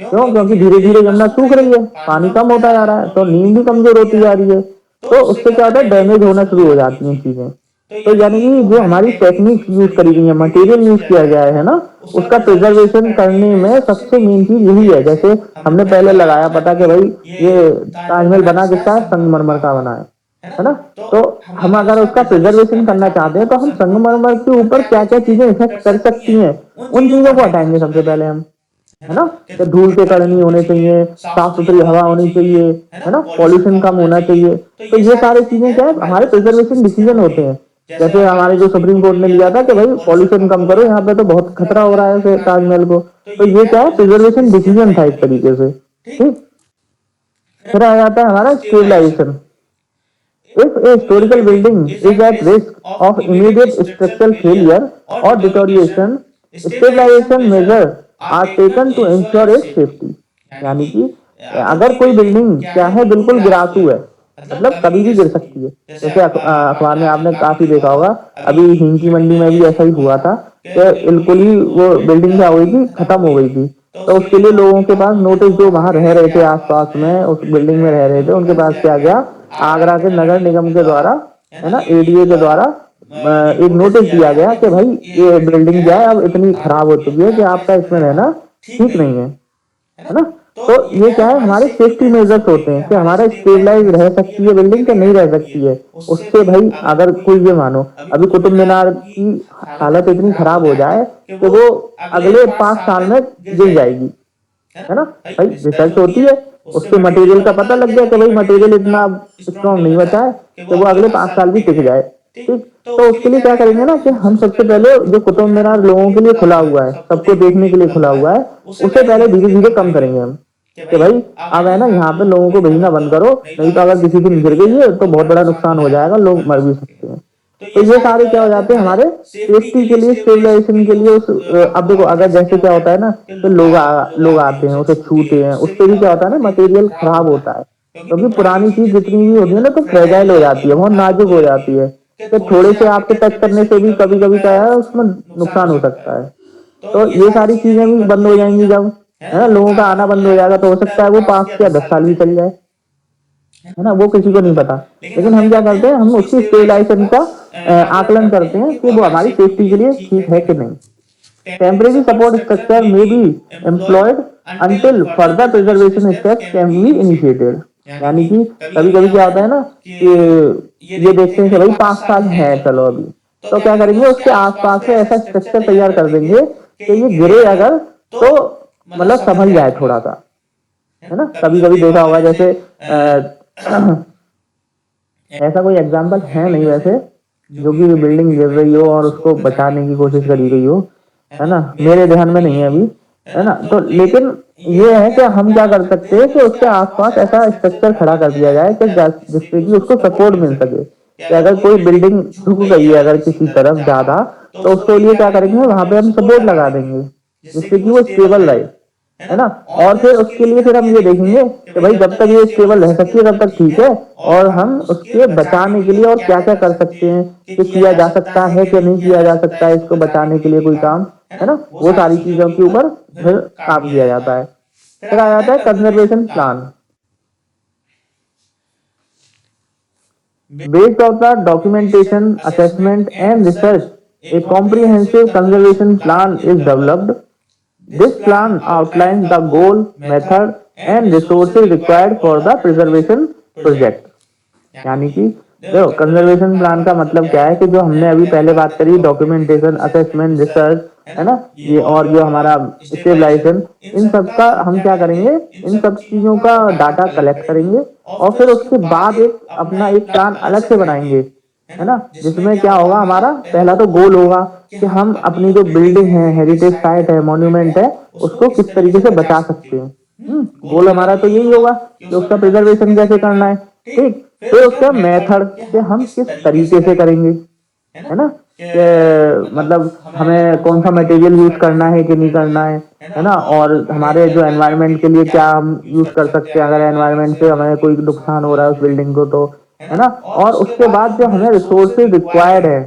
[SPEAKER 1] क्यों, क्योंकि धीरे धीरे यमुना सूख रही है, पानी कम होता जा रहा है तो नींव भी कमजोर होती जा रही है, तो उससे क्या होता है डैमेज होना शुरू हो जाती हैं चीजें। तो यानी कि जो हमारी टेक्निक यूज करी गई है, मटेरियल यूज किया गया है ना, उसका प्रिजर्वेशन करने में सबसे मेन चीज यही है। जैसे हमने पहले लगाया पता कि भाई ये ताजमहल बना किसका है, संगमरमर का बना है ना। तो हम अगर उसका प्रिजर्वेशन करना चाहते हैं तो हम संगमरमर के ऊपर क्या क्या चीजें इफेक्ट कर सकती हैं उन चीजों को हटाएंगे सबसे पहले हम, है ना, कि धूल के कण नहीं होने चाहिए, साफ सुथरी हवा होनी चाहिए, है ना, पॉल्यूशन कम होना चाहिए। तो ये सारी चीजें क्या है हमारे प्रिजर्वेशन डिसीजन होते हैं। जैसे हमारे जो सुप्रीम कोर्ट ने लिया था कि भाई पॉल्यूशन कम करो, यहाँ पे तो बहुत खतरा हो रहा है ताजमहल को, तो ये क्या है प्रिजर्वेशन डिसीजन था एक तरीके से, ठीक। फिर आ जाता है हमारा stabilization. If a historical building is at risk of immediate structural failure or deterioration, stabilization measures are taken to ensure its safety। यानी कि अगर कोई बिल्डिंग क्या है बिल्कुल गिरासू है, मतलब कभी भी गिर सकती है। जैसे अखबार में आपने काफी देखा होगा, अभी हिंकी मंडी में भी ऐसा ही हुआ था कि बिल्कुल ही वो बिल्डिंग क्या हुई थी, खत्म हो गई थी। तो उसके लिए लोगों के पास नोटिस, जो वहां रह रहे थे आसपास में उस बिल्डिंग में रह रहे थे, उनके पास क्या गया, आगरा के नगर निगम के द्वारा, है ना, एडीए के द्वारा एक नोटिस दिया गया कि भाई ये बिल्डिंग जो है अब इतनी खराब हो चुकी है कि आपका इसमें रहना ठीक नहीं है ना। तो ये क्या है हमारे सेफ्टी मेजर्स होते हैं कि हमारा स्टेबलाइज रह सकती है बिल्डिंग कि नहीं रह सकती है। उससे भाई अगर कोई ये मानो अभी कुतुब मीनार की हालत इतनी खराब हो जाए कि वो अगले 5 साल में गिर जाएगी, है ना भाई। रिसर्च होती है, उसके मटेरियल का पता लग गया कि भाई मटेरियल इतना स्ट्रॉन्ग नहीं बचा है कि वो अगले 5 साल भी टिक जाए। ठीक, तो उसके लिए क्या करेंगे ना कि हम सबसे पहले जो कुतुब मीनार लोगों के लिए खुला हुआ है, सबको देखने के लिए खुला हुआ है, उसे पहले धीरे धीरे कम करेंगे हम कि भाई अब है ना यहाँ पे लोगों को भेजना बंद करो, नहीं तो अगर किसी की गिर गई है तो बहुत बड़ा नुकसान हो जाएगा, लोग मर भी सकते हैं। तो ये सारे क्या हो जाते हैं हमारे सेफ्टी के लिए, स्टेबलाइजेशन के लिए। उस अब देखो अगर जैसे क्या होता है ना, तो लोग आते हैं उसे छूते हैं, उससे भी क्या होता है ना, मटेरियल खराब होता है, क्योंकि पुरानी चीज जितनी भी होती है ना तो फ्रेजाइल हो जाती है, बहुत नाजुक हो जाती है। तो थोड़े से आपके टच करने से भी कभी कभी क्या है उसमें नुकसान हो सकता है। तो ये सारी चीजें भी बंद हो जाएंगी जब, है ना, लोगों का आना बंद हो जाएगा, तो हो सकता है वो 5 या 10 साल भी चल जाए, है ना, वो किसी को नहीं पता। लेकिन हम क्या करते हैं, हम उसकी स्टेबलाइजेशन का आकलन करते हैं कि वो हमारी सेफ्टी के लिए ठीक है कि नहीं। टेम्परेरी सपोर्ट स्ट्रक्चर में be employed until further preservation steps can be initiated. यानी कि कभी कभी क्या होता है ना कि ये देखते हैं कि भाई 5 साल है चलो अभी, तो क्या करेंगे उसके आसपास में ऐसा स्ट्रक्चर तैयार कर देंगे कि ये गिरे अगर तो मतलब संभल जाए थोड़ा सा, है ना। कभी कभी देखा होगा जैसे ऐसा कोई एग्जाम्पल है नहीं वैसे जो कि बिल्डिंग गिर रही हो और उसको बचाने की कोशिश करी गई हो, है ना, मेरे ध्यान में नहीं है अभी, है ना। तो लेकिन ये है कि हम क्या कर सकते हैं कि उसके आसपास ऐसा स्ट्रक्चर खड़ा कर दिया जाए कि जिससे कि उसको सपोर्ट मिल सके कि अगर कोई बिल्डिंग झुक गई है अगर किसी तरफ ज्यादा, तो उसके लिए क्या करेंगे, वहां पे हम सपोर्ट लगा देंगे जिससे कि वो स्टेबल रहे, है ना। और फिर उसके लिए फिर हम ये देखेंगे कि भाई जब तक ये स्टेबल रह सकती है तब तक ठीक है, और हम उसके बचाने के लिए और क्या क्या कर सकते हैं कि किया जा सकता है कि नहीं किया जा सकता है इसको बचाने के लिए कोई काम, है ना, वो सारी चीजों के ऊपर फिर काम किया जाता है। फिर आ जाता है conservation plan. Based on the documentation, assessment, and research, a comprehensive conservation plan is developed. This plan outlines the goal, method, and resources required for the preservation project. यानी कि देखो कंजर्वेशन प्लान का मतलब क्या है कि जो हमने अभी पहले बात करी, डॉक्यूमेंटेशन, असेसमेंट, रिसर्च, है ना, ये और जो हमारा स्टेबलाइजेशन, इन सब का हम क्या करेंगे, इन सब चीजों का डाटा कलेक्ट करेंगे और फिर उसके बाद एक अपना एक प्लान अलग से बनाएंगे, है ना, जिसमें क्या होगा, हमारा पहला तो गोल होगा कि हम अपनी जो बिल्डिंग है, हेरिटेज साइट है, मॉन्यूमेंट है, उसको किस तरीके से बचा सकते हैं। गोल हमारा तो यही होगा कि उसका प्रिजर्वेशन कैसे करना है। ठीक, फिर उसका मेथड कि हम किस तरीके से करेंगे, है ना, कि मतलब हमें कौन सा मटेरियल यूज करना है कि नहीं करना है ना, और हमारे जो एनवायरनमेंट के लिए क्या हम यूज कर सकते हैं अगर एनवायरनमेंट से हमें कोई नुकसान हो रहा है उस बिल्डिंग को, तो है ना। और उसके बाद जो हमें रिसोर्सेज रिक्वायर्ड है,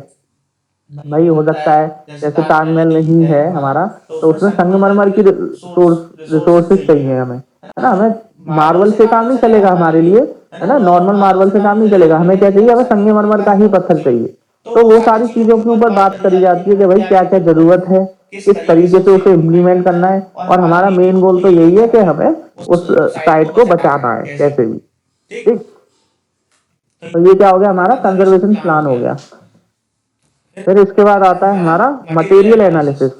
[SPEAKER 1] भाई हो सकता है जैसे ताजमहल नहीं है हमारा, तो उसमें संगमरमर की रिसोर्सेज चाहिए हमें, है ना, हमें मार्बल से काम नहीं चलेगा हमारे लिए, है ना, नॉर्मल मार्बल से काम नहीं चलेगा, हमें क्या चाहिए, हमें संगमरमर का ही पत्थर चाहिए। तो वो सारी चीजों के ऊपर बात करी जाती है कि भाई क्या क्या जरूरत है, किस तरीके से उसे इम्प्लीमेंट करना है, और हमारा मेन गोल तो यही है कि हमें उस साइट को बचाना है कैसे भी। ठीक, तो ये क्या हो गया, हमारा कंजर्वेशन प्लान हो गया। फिर इसके बाद आता है हमारा मटेरियल एनालिसिस।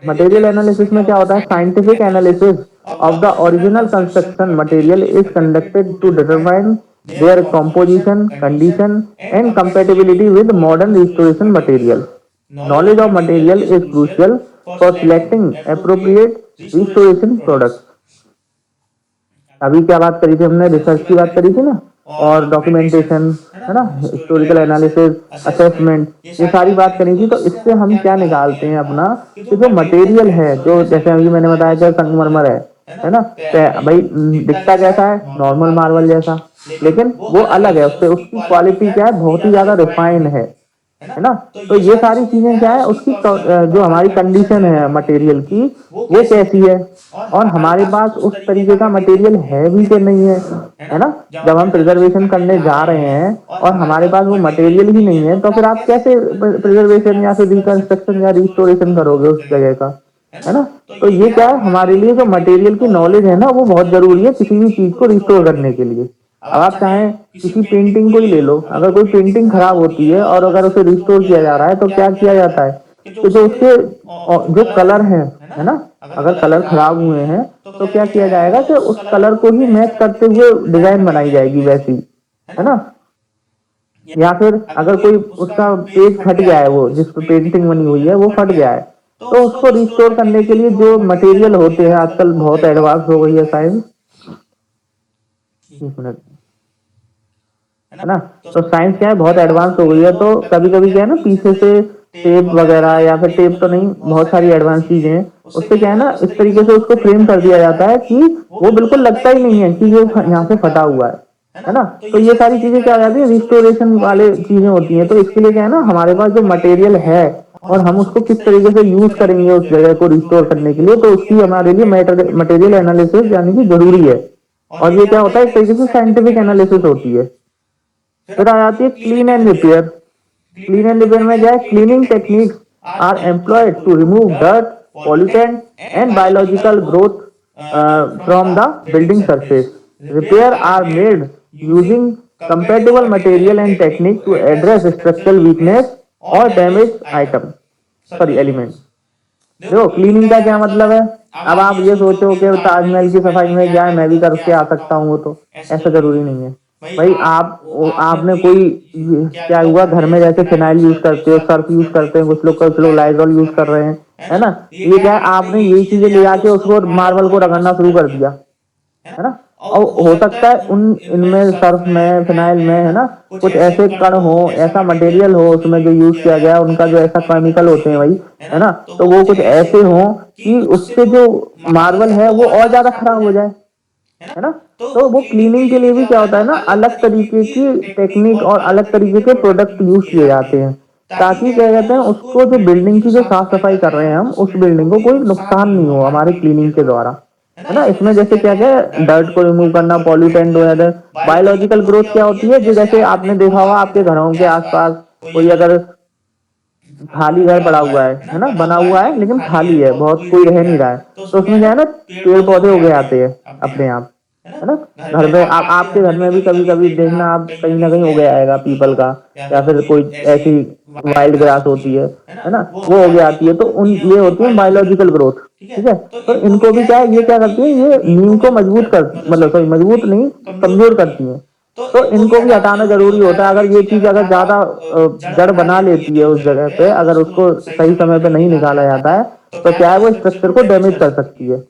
[SPEAKER 1] मटेरियल एनालिसिस में क्या होता है, scientific analysis of the original construction material is conducted to determine their composition, condition, and compatibility with modern restoration material. Knowledge of material is crucial for selecting appropriate restoration products. अभी क्या बात करी थी हमने, रिसर्च की बात करी थी ना, और डॉक्यूमेंटेशन, है ना, हिस्टोरिकल एनालिसिस, असेसमेंट, ये सारी बात करी थी। तो इससे हम क्या निकालते हैं अपना कि जो मटेरियल है, जो जैसे अभी मैंने बताया कि संगमरमर है ना, तो भाई दिखता कैसा है, नॉर्मल मार्बल जैसा, लेकिन वो अलग है, उससे उसकी क्वालिटी क्या है, बहुत ही ज्यादा रिफाइंड है ना। तो ये सारी चीजें क्या है, उसकी जो हमारी कंडीशन है मटेरियल की वो कैसी है, और हमारे पास उस तरीके का मटेरियल है भी कि नहीं है ना। जब हम प्रिजर्वेशन करने जा रहे हैं और हमारे पास वो मटेरियल ही नहीं है, तो फिर आप कैसे प्रिजर्वेशन या फिर रिकंस्ट्रक्शन या रिस्टोरेशन करोगे उस जगह का, है ना। तो ये क्या है, हमारे लिए जो मटेरियल की नॉलेज है ना वो बहुत जरूरी है किसी भी चीज को रिस्टोर करने के लिए। अब आप चाहें किसी पेंटिंग को ही ले लो, अगर कोई पेंटिंग खराब होती है और अगर उसे रिस्टोर किया जा रहा है तो क्या किया जाता है, कि जो उसके जो कलर है ना, अगर कलर खराब हुए हैं तो क्या किया जाएगा कि उस कलर को ही मैच करते हुए डिजाइन बनाई जाएगी वैसी, है ना। या फिर अगर कोई उसका पेज फट गया है, वो जिस पे पेंटिंग बनी हुई है वो फट गया है, तो उसको रिस्टोर करने के लिए जो मटेरियल होते हैं, आजकल बहुत एडवांस हो गई है साइंस। एक मिनट, है ना। तो साइंस क्या है, बहुत एडवांस हो गई है, तो कभी कभी क्या है ना, पीछे से टेप वगैरह, या फिर टेप तो नहीं, बहुत सारी एडवांस चीजें हैं, उससे क्या है ना, इस तरीके से उसको फ्रेम कर दिया जाता है कि वो बिल्कुल लगता ही नहीं है कि ये यहाँ से फटा हुआ है ना। तो ये सारी चीजें क्या हो जाती है, रिस्टोरेशन वाले चीजें होती हैं। तो इसके लिए क्या है ना, हमारे पास जो मटेरियल है और हम उसको किस तरीके से यूज करेंगे उस जगह को रिस्टोर करने के लिए, तो उसकी हमारे लिए मटेरियल एनालिसिस यानी कि जरूरी है। और ये क्या होता है, एक तरीके से साइंटिफिक एनालिसिस होती है। फिर आ जाती है clean and repair. Clean and repair में क्या है, cleaning techniques are employed to remove dirt, pollutant and biological growth from the building surface. Repair are made using compatible material and technique to address structural weakness or damaged item, sorry element. देखो cleaning का क्या मतलब है, अब आप ये सोचो कि ताजमहल की सफाई में क्या है, मैं भी करके आ सकता हूँ, वो तो ऐसा जरूरी नहीं है भाई। आपने कोई क्या हुआ, घर में जैसे फिनाइल यूज करते हो, सर्फ यूज करते हैं कुछ लोग लाइजॉल यूज कर रहे हैं, है ना। ये क्या है, आपने यही चीजें ले आके उसको मार्बल को रगड़ना शुरू कर दिया, है ना। और हो सकता है उन इनमें सर्फ में, फिनाइल में, है ना, कुछ ऐसे कण हो, ऐसा मटेरियल हो उसमें जो यूज किया गया, उनका जो ऐसा केमिकल होते हैं भाई, है ना, तो वो कुछ ऐसे हो कि उससे जो मार्बल है वो और ज्यादा खराब हो जाए, है ना। तो वो क्लीनिंग के लिए भी क्या होता है ना, अलग तरीके की टेक्निक और अलग तरीके के प्रोडक्ट यूज किए जाते हैं, ताकि क्या कहते हैं, उसको जो बिल्डिंग की जो साफ सफाई कर रहे हैं हम, उस बिल्डिंग को कोई नुकसान नहीं हो हमारे क्लीनिंग के द्वारा, है ना। इसमें जैसे क्या क्या डर्ट को रिमूव करना, पॉल्यूटेंट हो जाता है। बायोलॉजिकल ग्रोथ क्या होती है, जो जैसे आपने देखा होगा आपके घरों के आसपास कोई अगर खाली घर पड़ा हुआ है ना, बना हुआ है लेकिन खाली है, बहुत कोई रह नहीं रहा है, तो उसमें क्या है ना, पेड़ पौधे उगे आते हैं अपने आप, है ना। घर में आपके घर में भी कभी कभी देखना, आप कहीं ना कहीं उगे आएगा पीपल का, या फिर कोई ऐसी वाइल्ड ग्रास होती है ना, वो उगे आती है। तो उन ये होती है बायोलॉजिकल ग्रोथ, ठीक है। तो इनको भी क्या है, ये क्या करती है, ये नीम को मजबूत कर, मतलब सॉरी मजबूत नहीं, कमजोर करती है। तो इनको भी हटाना जरूरी होता है। अगर ये चीज अगर ज्यादा जड़ बना लेती है उस जगह पे, अगर उसको सही समय पे नहीं निकाला जाता है, तो क्या है, वो स्ट्रक्चर को डैमेज कर सकती है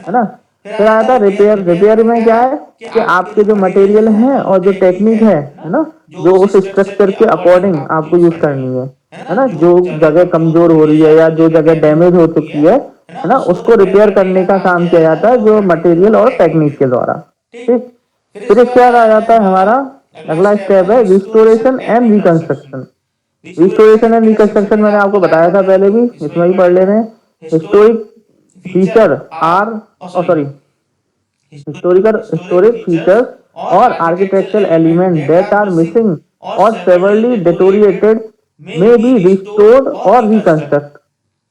[SPEAKER 1] ना। फिर आता है रिपेयर। रिपेयर में क्या है कि आपके जो मटेरियल है और जो टेक्निक है ना, जो उस स्ट्रक्चर के अकॉर्डिंग आपको यूज करनी है ना। जो जगह कमजोर हो रही है या जो जगह डैमेज हो चुकी है ना, उसको रिपेयर करने का काम किया जाता है जो मटेरियल और टेक्निक के द्वारा, ठीक। फिर इसके बाद आ जाता है हमारा अगला स्टेप है restoration and reconstruction. Restoration and reconstruction मैंने आपको बताया था पहले भी, इसमें भी पढ़ लेने। Historic feature or sorry historic features or architectural elements that are missing or severely deteriorated may be restored or reconstructed.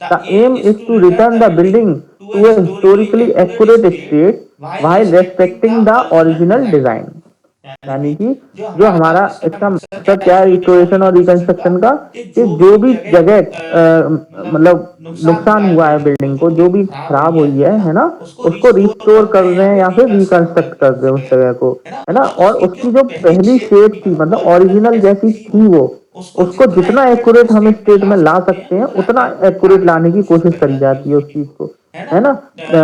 [SPEAKER 1] The aim is to return the building to a historically accurate state while respecting the original design. यानी कि जो हमारा इसका मकसद क्या है restoration और reconstruction का, कि जो भी जगह मतलब नुकसान हुआ है बिल्डिंग को, जो भी खराब हुई है ना, उसको रिस्टोर कर रहे हैं या फिर रिकंस्ट्रक्ट कर रहे हैं उस जगह को, है ना। और उसकी जो पहली शेप थी, मतलब ओरिजिनल जैसी थी वो, उसको जितना एक्यूरेट हम स्टेट में ला सकते हैं उतना एक्यूरेट लाने की कोशिश करी जाती है उस चीज को, है ना।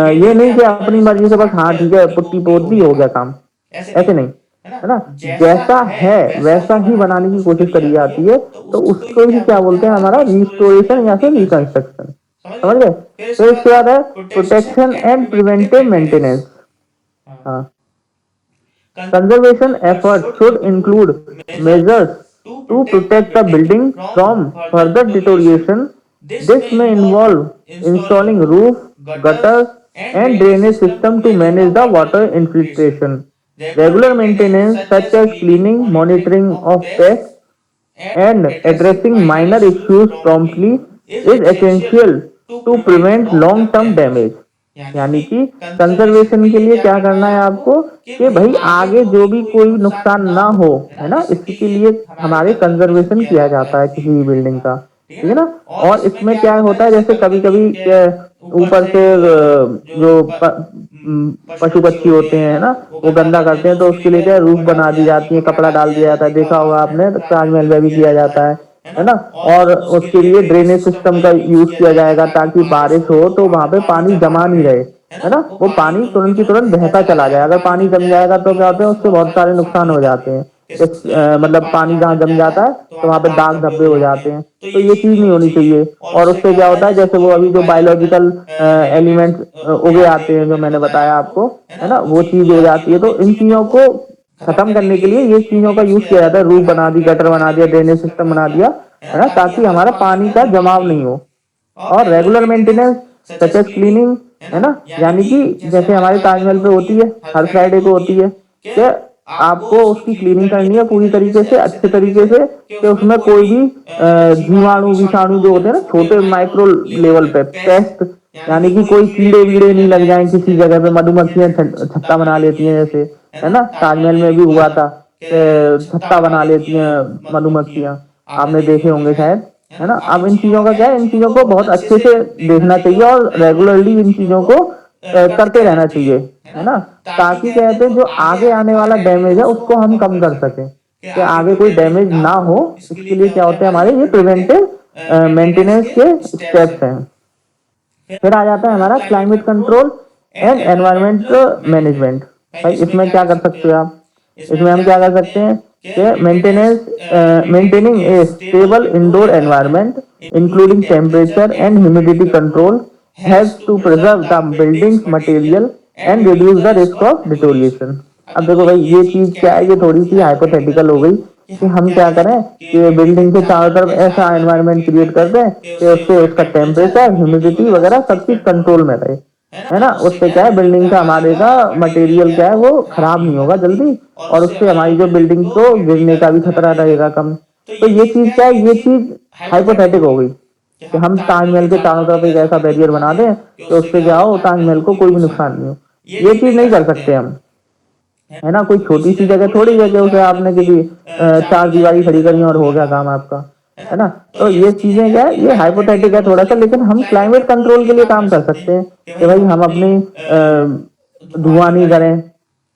[SPEAKER 1] ये नहीं कि अपनी मर्जी से बस हाँ ठीक है पुट्टी पोत दी हो गया काम, ऐसे नहीं, है ना। जैसा है वैसा ही बनाने की कोशिश करी जाती है, तो उसको ही क्या बोलते हैं, हमारा रिस्टोरेशन या फिर रिकंस्ट्रक्शन, समझ गए। फिर इसके बाद है प्रोटेक्शन एंड प्रिवेंटिव मेंटेनेंस। हाँ, conservation efforts should include measures to protect the building from further deterioration. This may involve installing roof, gutters, and drainage system to manage the water infiltration. Regular maintenance such as cleaning, monitoring of pests, and addressing minor issues promptly is essential to prevent long-term damage. यानी कि conservation के लिए क्या करना है आपको, कि भाई आगे जो भी कोई नुकसान ना हो, है ना, इसके लिए हमारे कंजर्वेशन किया जाता है किसी भी बिल्डिंग का, ठीक है ना। और इसमें क्या होता है, जैसे कभी कभी ऊपर से जो पशु पक्षी होते हैं ना, वो गंदा करते हैं, तो उसके लिए क्या रूफ बना दी जाती है, कपड़ा डाल दिया जाता है, देखा होगा आपने, तो ताजमहल में भी किया जाता है ना। और उसके लिए ड्रेनेज सिस्टम का यूज किया जाएगा, ताकि बारिश हो तो वहां पे पानी जमा नहीं रहे, है ना। वो पानी तुरंत की तुरंत बहता चला जाए। अगर पानी जम जाएगा तो क्या होता है, उससे बहुत सारे नुकसान हो जाते हैं। मतलब पानी जहाँ जम जाता है तो वहां पे दाग धब्बे हो जाते हैं, तो ये चीज नहीं होनी चाहिए। और उससे क्या होता है, जैसे वो अभी जो बायोलॉजिकल एलिमेंट्स उगे आते हैं, जो मैंने बताया आपको, है ना, वो चीज हो जाती है। तो इन चीजों को खत्म करने के लिए ये चीजों का यूज किया जाता है। रूफ बना दी, गटर बना दिया, ड्रेनेज सिस्टम बना दिया, है ना, ताकि हमारा पानी का जमाव नहीं हो। और regular maintenance such as cleaning, है ना, यानी कि जैसे हमारे ताजमहल पे होती है, हर फ्राइडे को होती है, कि आपको उसकी क्लीनिंग करनी है पूरी तरीके से, अच्छे तरीके से, कि उसमें कोई भी जीवाणु विषाणु जो होते हैं ना, छोटे माइक्रो लेवल पे पेस्ट, यानी कि कोई कीड़े वीड़े नहीं लग जाए किसी जगह पे। मधुमक्खियां छत्ता बना लेती हैं, जैसे, है ना, ताजमहल में भी हुआ था कि छत्ता बना लेती हैं मधुमक्खियां, आपने देखे होंगे शायद, है ना। अब इन चीजों का क्या है, इन चीजों को बहुत अच्छे से देखना चाहिए और रेगुलरली इन चीजों को करते रहना चाहिए, है ना, ताकि कहते हैं जो आगे आने वाला डैमेज है उसको हम कम कर सकें, कि आगे कोई डैमेज ना हो। इसके लिए क्या होते हैं हमारे ये प्रिवेंटिव मेंटेनेंस के स्टेप्स हैं। फिर आ जाता है हमारा climate control and environment management. भाई इसमें क्या कर सकते हो आप, इसमें हम क्या कर सकते हैं कि maintaining A stable indoor environment including temperature and humidity control helps to preserve the building's material and reduce the risk of deterioration। अब देखो भाई, ये चीज क्या है, ये थोड़ी सी हाइपोथेटिकल हो गई, कि हम क्या करें कि बिल्डिंग के चारों तरफ ऐसा एनवायरनमेंट क्रिएट कर दें कि उससे उसका टेम्परेचर ह्यूमिडिटी वगैरह सब चीज कंट्रोल में रहे, है ना। उससे क्या है, बिल्डिंग का हमारे का मटेरियल क्या है वो खराब नहीं होगा जल्दी, और उससे हमारी जो बिल्डिंग को गिरने का भी खतरा रहेगा कम। तो ये चीज क्या है, ये चीज हाइपोथेटिक हो गई, कि हम ताजमहल के चारों तरफ एक ऐसा बैरियर बना दें कि उससे क्या हो, ताजमहल को कोई भी नुकसान नहीं हो। ये चीज नहीं कर सकते हम, है ना। कोई छोटी सी जगह थोड़ी है कि उसे आपने किसी चार दीवारी खड़ी करी और हो गया काम आपका, है ना। तो ये चीजें क्या है, ये हाइपोथेटिक है थोड़ा सा, लेकिन हम क्लाइमेट कंट्रोल के लिए काम कर सकते हैं, कि भाई हम अपनी धुआं नहीं करें,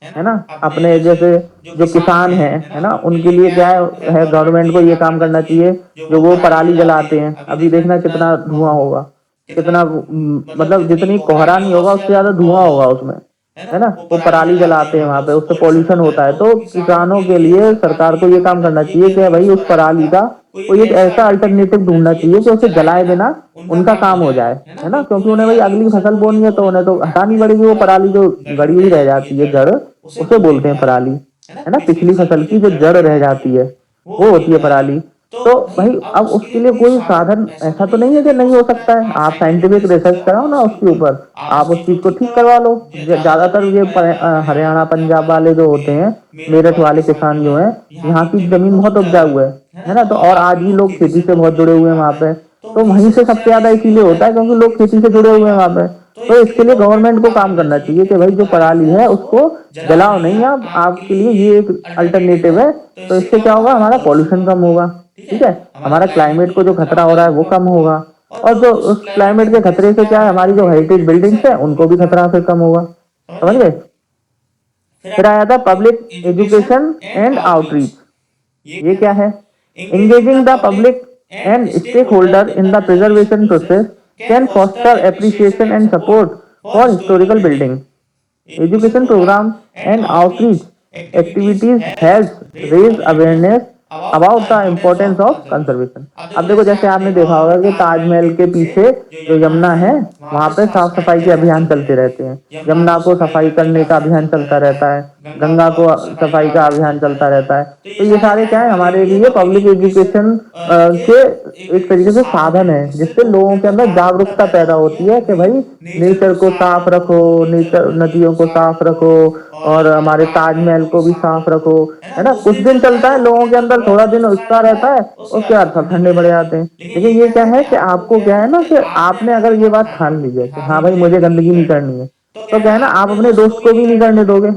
[SPEAKER 1] है ना। अपने जैसे जो किसान है ना, उनके लिए क्या है गवर्नमेंट को ये काम करना चाहिए, जो वो पराली जलाते हैं, अभी देखना कितना धुआं होगा, कितना मतलब जितनी कोहरा नहीं होगा उससे ज्यादा धुआं होगा उसमें, है ना। वो पराली जलाते हैं वहां पे, उससे पॉल्यूशन होता है। तो किसानों के लिए सरकार को ये काम करना चाहिए कि भाई उस पराली का कोई एक ऐसा अल्टरनेटिव ढूंढना चाहिए कि उसे जलाए बिना उनका काम हो जाए, है ना। क्योंकि उन्हें भाई अगली फसल बोनी है, तो उन्हें तो हटानी पड़ेगी वो पराली जो गड़ी हुई रह जाती है, जड़, उसे बोलते हैं पराली, है ना। पिछली फसल की जो जड़ रह जाती है वो होती है पराली। तो भाई अब उसके लिए कोई साधन ऐसा तो नहीं है कि नहीं हो सकता है, आप साइंटिफिक रिसर्च कराओ ना उसके ऊपर, आप उस चीज को ठीक करवा लो। ज्यादातर ये हरियाणा पंजाब वाले जो होते हैं, मेरठ वाले किसान जो हैं, यहाँ की जमीन बहुत उपजाऊ है ना। तो और आज भी लोग खेती से बहुत जुड़े हुए हैं वहां पे, तो वहीं से सबसे ज्यादा इसीलिए होता है क्योंकि लोग खेती से जुड़े हुए हैं वहां पे। तो इसके लिए गवर्नमेंट को काम करना चाहिए कि भाई जो पराली है उसको जलाओ नहीं, आप आपके लिए ये एक अल्टरनेटिव है। तो इससे क्या होगा, हमारा पॉल्यूशन कम होगा, ठीक है, हमारा क्लाइमेट को जो खतरा हो रहा है वो कम होगा, और जो उस क्लाइमेट के खतरे से क्या है, हमारी जो हेरिटेज बिल्डिंग्स है उनको भी खतरा फिर कम होगा, समझ गए। फिर आया था पब्लिक एजुकेशन एंड आउटरीच। ये क्या है, engaging the public and stakeholder in the preservation process can foster appreciation and support for historical building। Education program and outreach activities help raise awareness about the importance of conservation। अब देखो, जैसे आपने देखा होगा कि ताजमहल के पीछे जो यमुना है वहां पे साफ सफाई के अभियान चलते रहते हैं, यमुना को सफाई करने का अभियान चलता रहता है, गंगा को सफाई का अभियान चलता रहता है। तो ये सारे क्या है, हमारे लिए पब्लिक एजुकेशन के एक तरीके से साधन है, जिससे लोगों के अंदर जागरूकता पैदा होती है कि भाई नेचर को साफ रखो, नेचर नदियों को साफ रखो, और हमारे ताजमहल को भी साफ रखो, है ना। कुछ दिन चलता है लोगों के अंदर, थोड़ा दिन उत्साह रहता है, उसके बाद सब ठंडे पड़ जाते हैं। लेकिन ये क्या है कि आपको क्या है ना, कि आपने अगर ये बात ठान ली है कि हाँ भाई मुझे गंदगी नहीं करनी है, तो क्या है ना, आप अपने दोस्त को भी नहीं करने दोगे,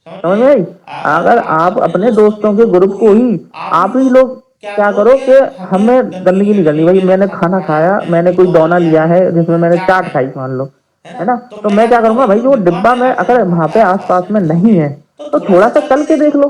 [SPEAKER 1] समझ में आई। अगर आप अपने दोस्तों के ग्रुप को ही आप ही लोग क्या करो कि हमें गंदगी नहीं करनी भाई। मैंने खाना खाया, मैंने कोई दोना लिया है जिसमें मैंने चाट खाई मान लो, है ना, तो मैं क्या करूंगा भाई, जो डिब्बा में अगर वहां पे आसपास में नहीं है तो थोड़ा सा चल के देख लो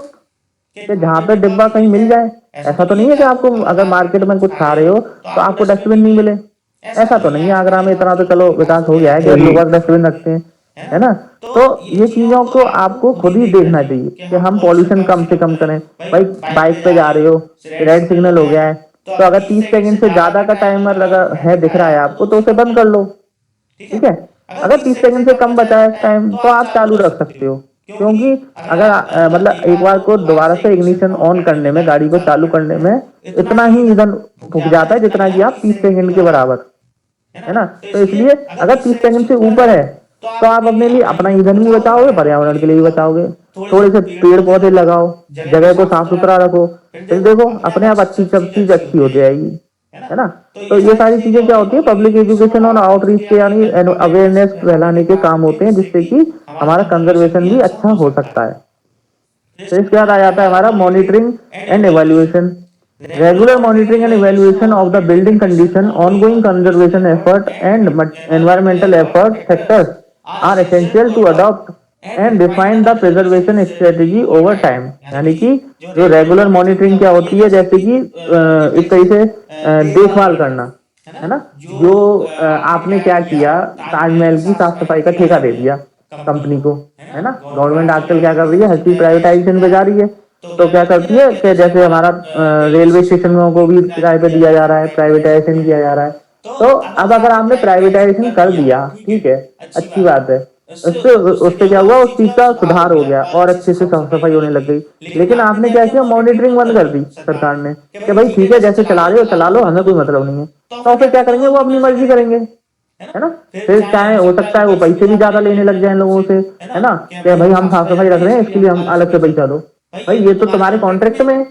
[SPEAKER 1] कि जहाँ पे डिब्बा कहीं मिल जाए। ऐसा तो नहीं है कि आपको अगर मार्केट में कुछ खा रहे हो तो आपको डस्टबिन नहीं मिले। ऐसा तो नहीं है, आगरा में इतना तो चलो विकास हो गया है कि
[SPEAKER 2] वही।
[SPEAKER 1] लोग डस्टबिन रखते हैं, है ना। तो ये चीजों को आपको खुद ही देखना चाहिए कि हम पॉल्यूशन कम से कम करें। भाई बाइक पे जा रहे हो, रेड सिग्नल हो गया है, तो अगर 30 सेकंड से ज्यादा का टाइमर लगा है दिख रहा है आपको तो उसे बंद कर लो, ठीक है। अगर 30 सेकंड से कम बचा है टाइम तो आप चालू रख सकते हो, क्योंकि अगर मतलब एक बार को दोबारा से इग्निशन ऑन करने में, गाड़ी को चालू करने में इतना ही ईंधन फूक जाता है जितना कि आप 30 सेकंड के बराबर, है ना। तो इसलिए अगर 30 सेकंड से ऊपर है तो आप अपने लिए अपना ईंधन भी बचाओगे, पर्यावरण के लिए भी बचाओगे। थोड़े से पेड़ पौधे लगाओ, जगह को साफ सुथरा रखो, फिर देखो अपने आप अच्छी सब चीज अच्छी हो जाएगी, है ना। तो ये सारी चीजें क्या होती है, पब्लिक एजुकेशन और आउटरीच के यानी अवेयरनेस फैलाने के काम होते हैं, जिससे कि हमारा कंजर्वेशन भी अच्छा हो सकता है। तो इसके बाद आ जाता है हमारा monitoring and evaluation. Regular monitoring and evaluation of the building condition, ongoing conservation effort, and environmental effort factors are essential to adopt and define the preservation strategy over time। यानी कि जो रेगुलर मॉनिटरिंग क्या होती है, जैसे कि एक तरीके से देखभाल करना, है ना। जो आपने क्या किया, ताजमहल की साफ सफाई का ठेका दे दिया कंपनी को, है ना। गवर्नमेंट आजकल क्या कर रही है, हर चीज प्राइवेटाइजेशन पे जा रही है। तो क्या करती है कि जैसे हमारा रेलवे स्टेशनों को भी किराए पे दिया जा रहा है, प्राइवेटाइजेशन किया जा रहा है। तो अब अगर आपने प्राइवेटाइजेशन कर दिया, ठीक है, अच्छी बात है, उससे उससे क्या हुआ, उस चीज का सुधार हो गया और अच्छे से साफ सफाई होने लग गई। लेकिन आपने क्या किया, मॉनिटरिंग बंद कर दी सरकार ने कि भाई ठीक है जैसे चला रहे हो चला लो, हमें कोई मतलब नहीं है। तो फिर क्या करेंगे, वो अपनी मर्जी करेंगे, है ना। फिर चाहे हो सकता है वो पैसे भी ज्यादा लेने लग जाए लोगों से, है ना, कि भाई हम साफ सफाई रख रहे हैं इसके लिए हम अलग से पैसा दो। भाई ये तो तुम्हारे कॉन्ट्रैक्ट में है,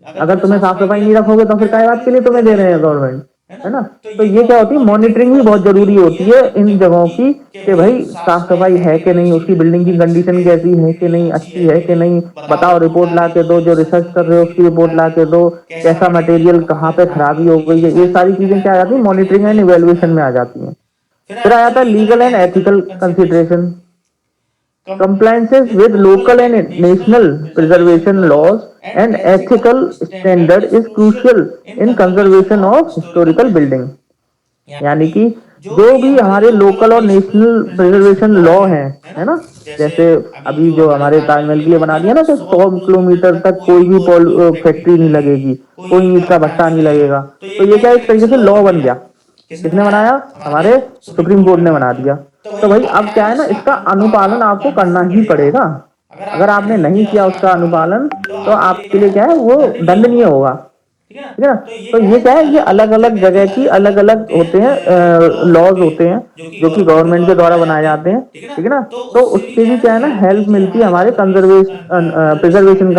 [SPEAKER 1] अगर तुम्हें साफ सफाई नहीं रखोगे तो फिर काय बात के लिए तुम्हें दे रहे हैं गवर्नमेंट, है ना। तो ये क्या होती है, मॉनिटरिंग भी बहुत जरूरी होती है इन जगहों की, कि भाई साफ सफाई है कि नहीं, उसकी बिल्डिंग की कंडीशन कैसी है कि नहीं, अच्छी है कि नहीं, बताओ, रिपोर्ट ला के दो, जो रिसर्च कर रहे हो उसकी रिपोर्ट ला के दो, कैसा मटेरियल कहाँ पे खराबी हो गई है, ये सारी चीजें क्या आ जाती है, मॉनिटरिंग एंड इवेल्युएशन में आ जाती हैं। फिर आ जाता है legal and ethical consideration. Compliances with local and national preservation laws and ethical standard is crucial in conservation of historical building। यानी कि जो भी हमारे लोकल और नेशनल प्रिजर्वेशन लॉ है ना, जैसे अभी जो हमारे ताजमहल के लिए बना दिया ना कि 100 किलोमीटर तक कोई भी फैक्ट्री नहीं लगेगी, कोई ईंट का भट्टा नहीं लगेगा। तो ये क्या एक तरीके से लॉ बन गया, किसने बनाया, हमारे सुप्रीम कोर्ट ने बना दिया। तो भाई अब क्या है ना, इसका अनुपालन आपको करना ही पड़ेगा। अगर आपने नहीं किया उसका अनुपालन तो आपके लिए क्या है, वो दंडनीय होगा, ठीक है ना। तो ये क्या है, ये अलग अलग जगह की अलग अलग होते हैं, लॉज होते हैं जो कि गवर्नमेंट के द्वारा बनाए जाते हैं, ठीक है ना। तो उससे भी क्या है ना, हेल्प मिलती है हमारे कंजर्वेशन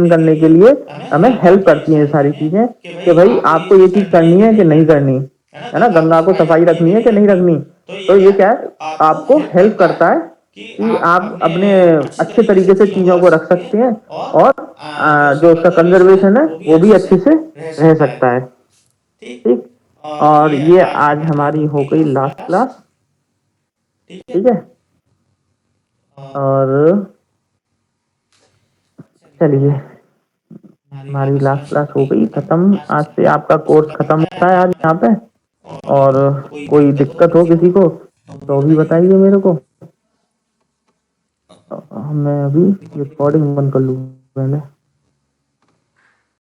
[SPEAKER 1] करने के लिए, हमें हेल्प करती हैं ये सारी चीजें, कि भाई आपको ये चीज करनी है कि नहीं करनी, है ना, गंगा को सफाई रखनी है कि नहीं रखनी। तो ये क्या है, आपको हेल्प करता है कि आप अपने अच्छे तरीके से चीजों को रख सकते हैं, और जो उसका कंजर्वेशन है वो भी अच्छे से रह सकता है, ठीक। और ये आज हमारी हो गई लास्ट क्लास, ठीक है। और चलिए हमारी लास्ट क्लास हो गई खत्म, आज से आपका कोर्स खत्म होता है आज यहाँ पे। और कोई दिक्कत हो किसी को तो भी बताइए मेरे को। मैं अभी रिकॉर्डिंग बंद कर लूँ पहले।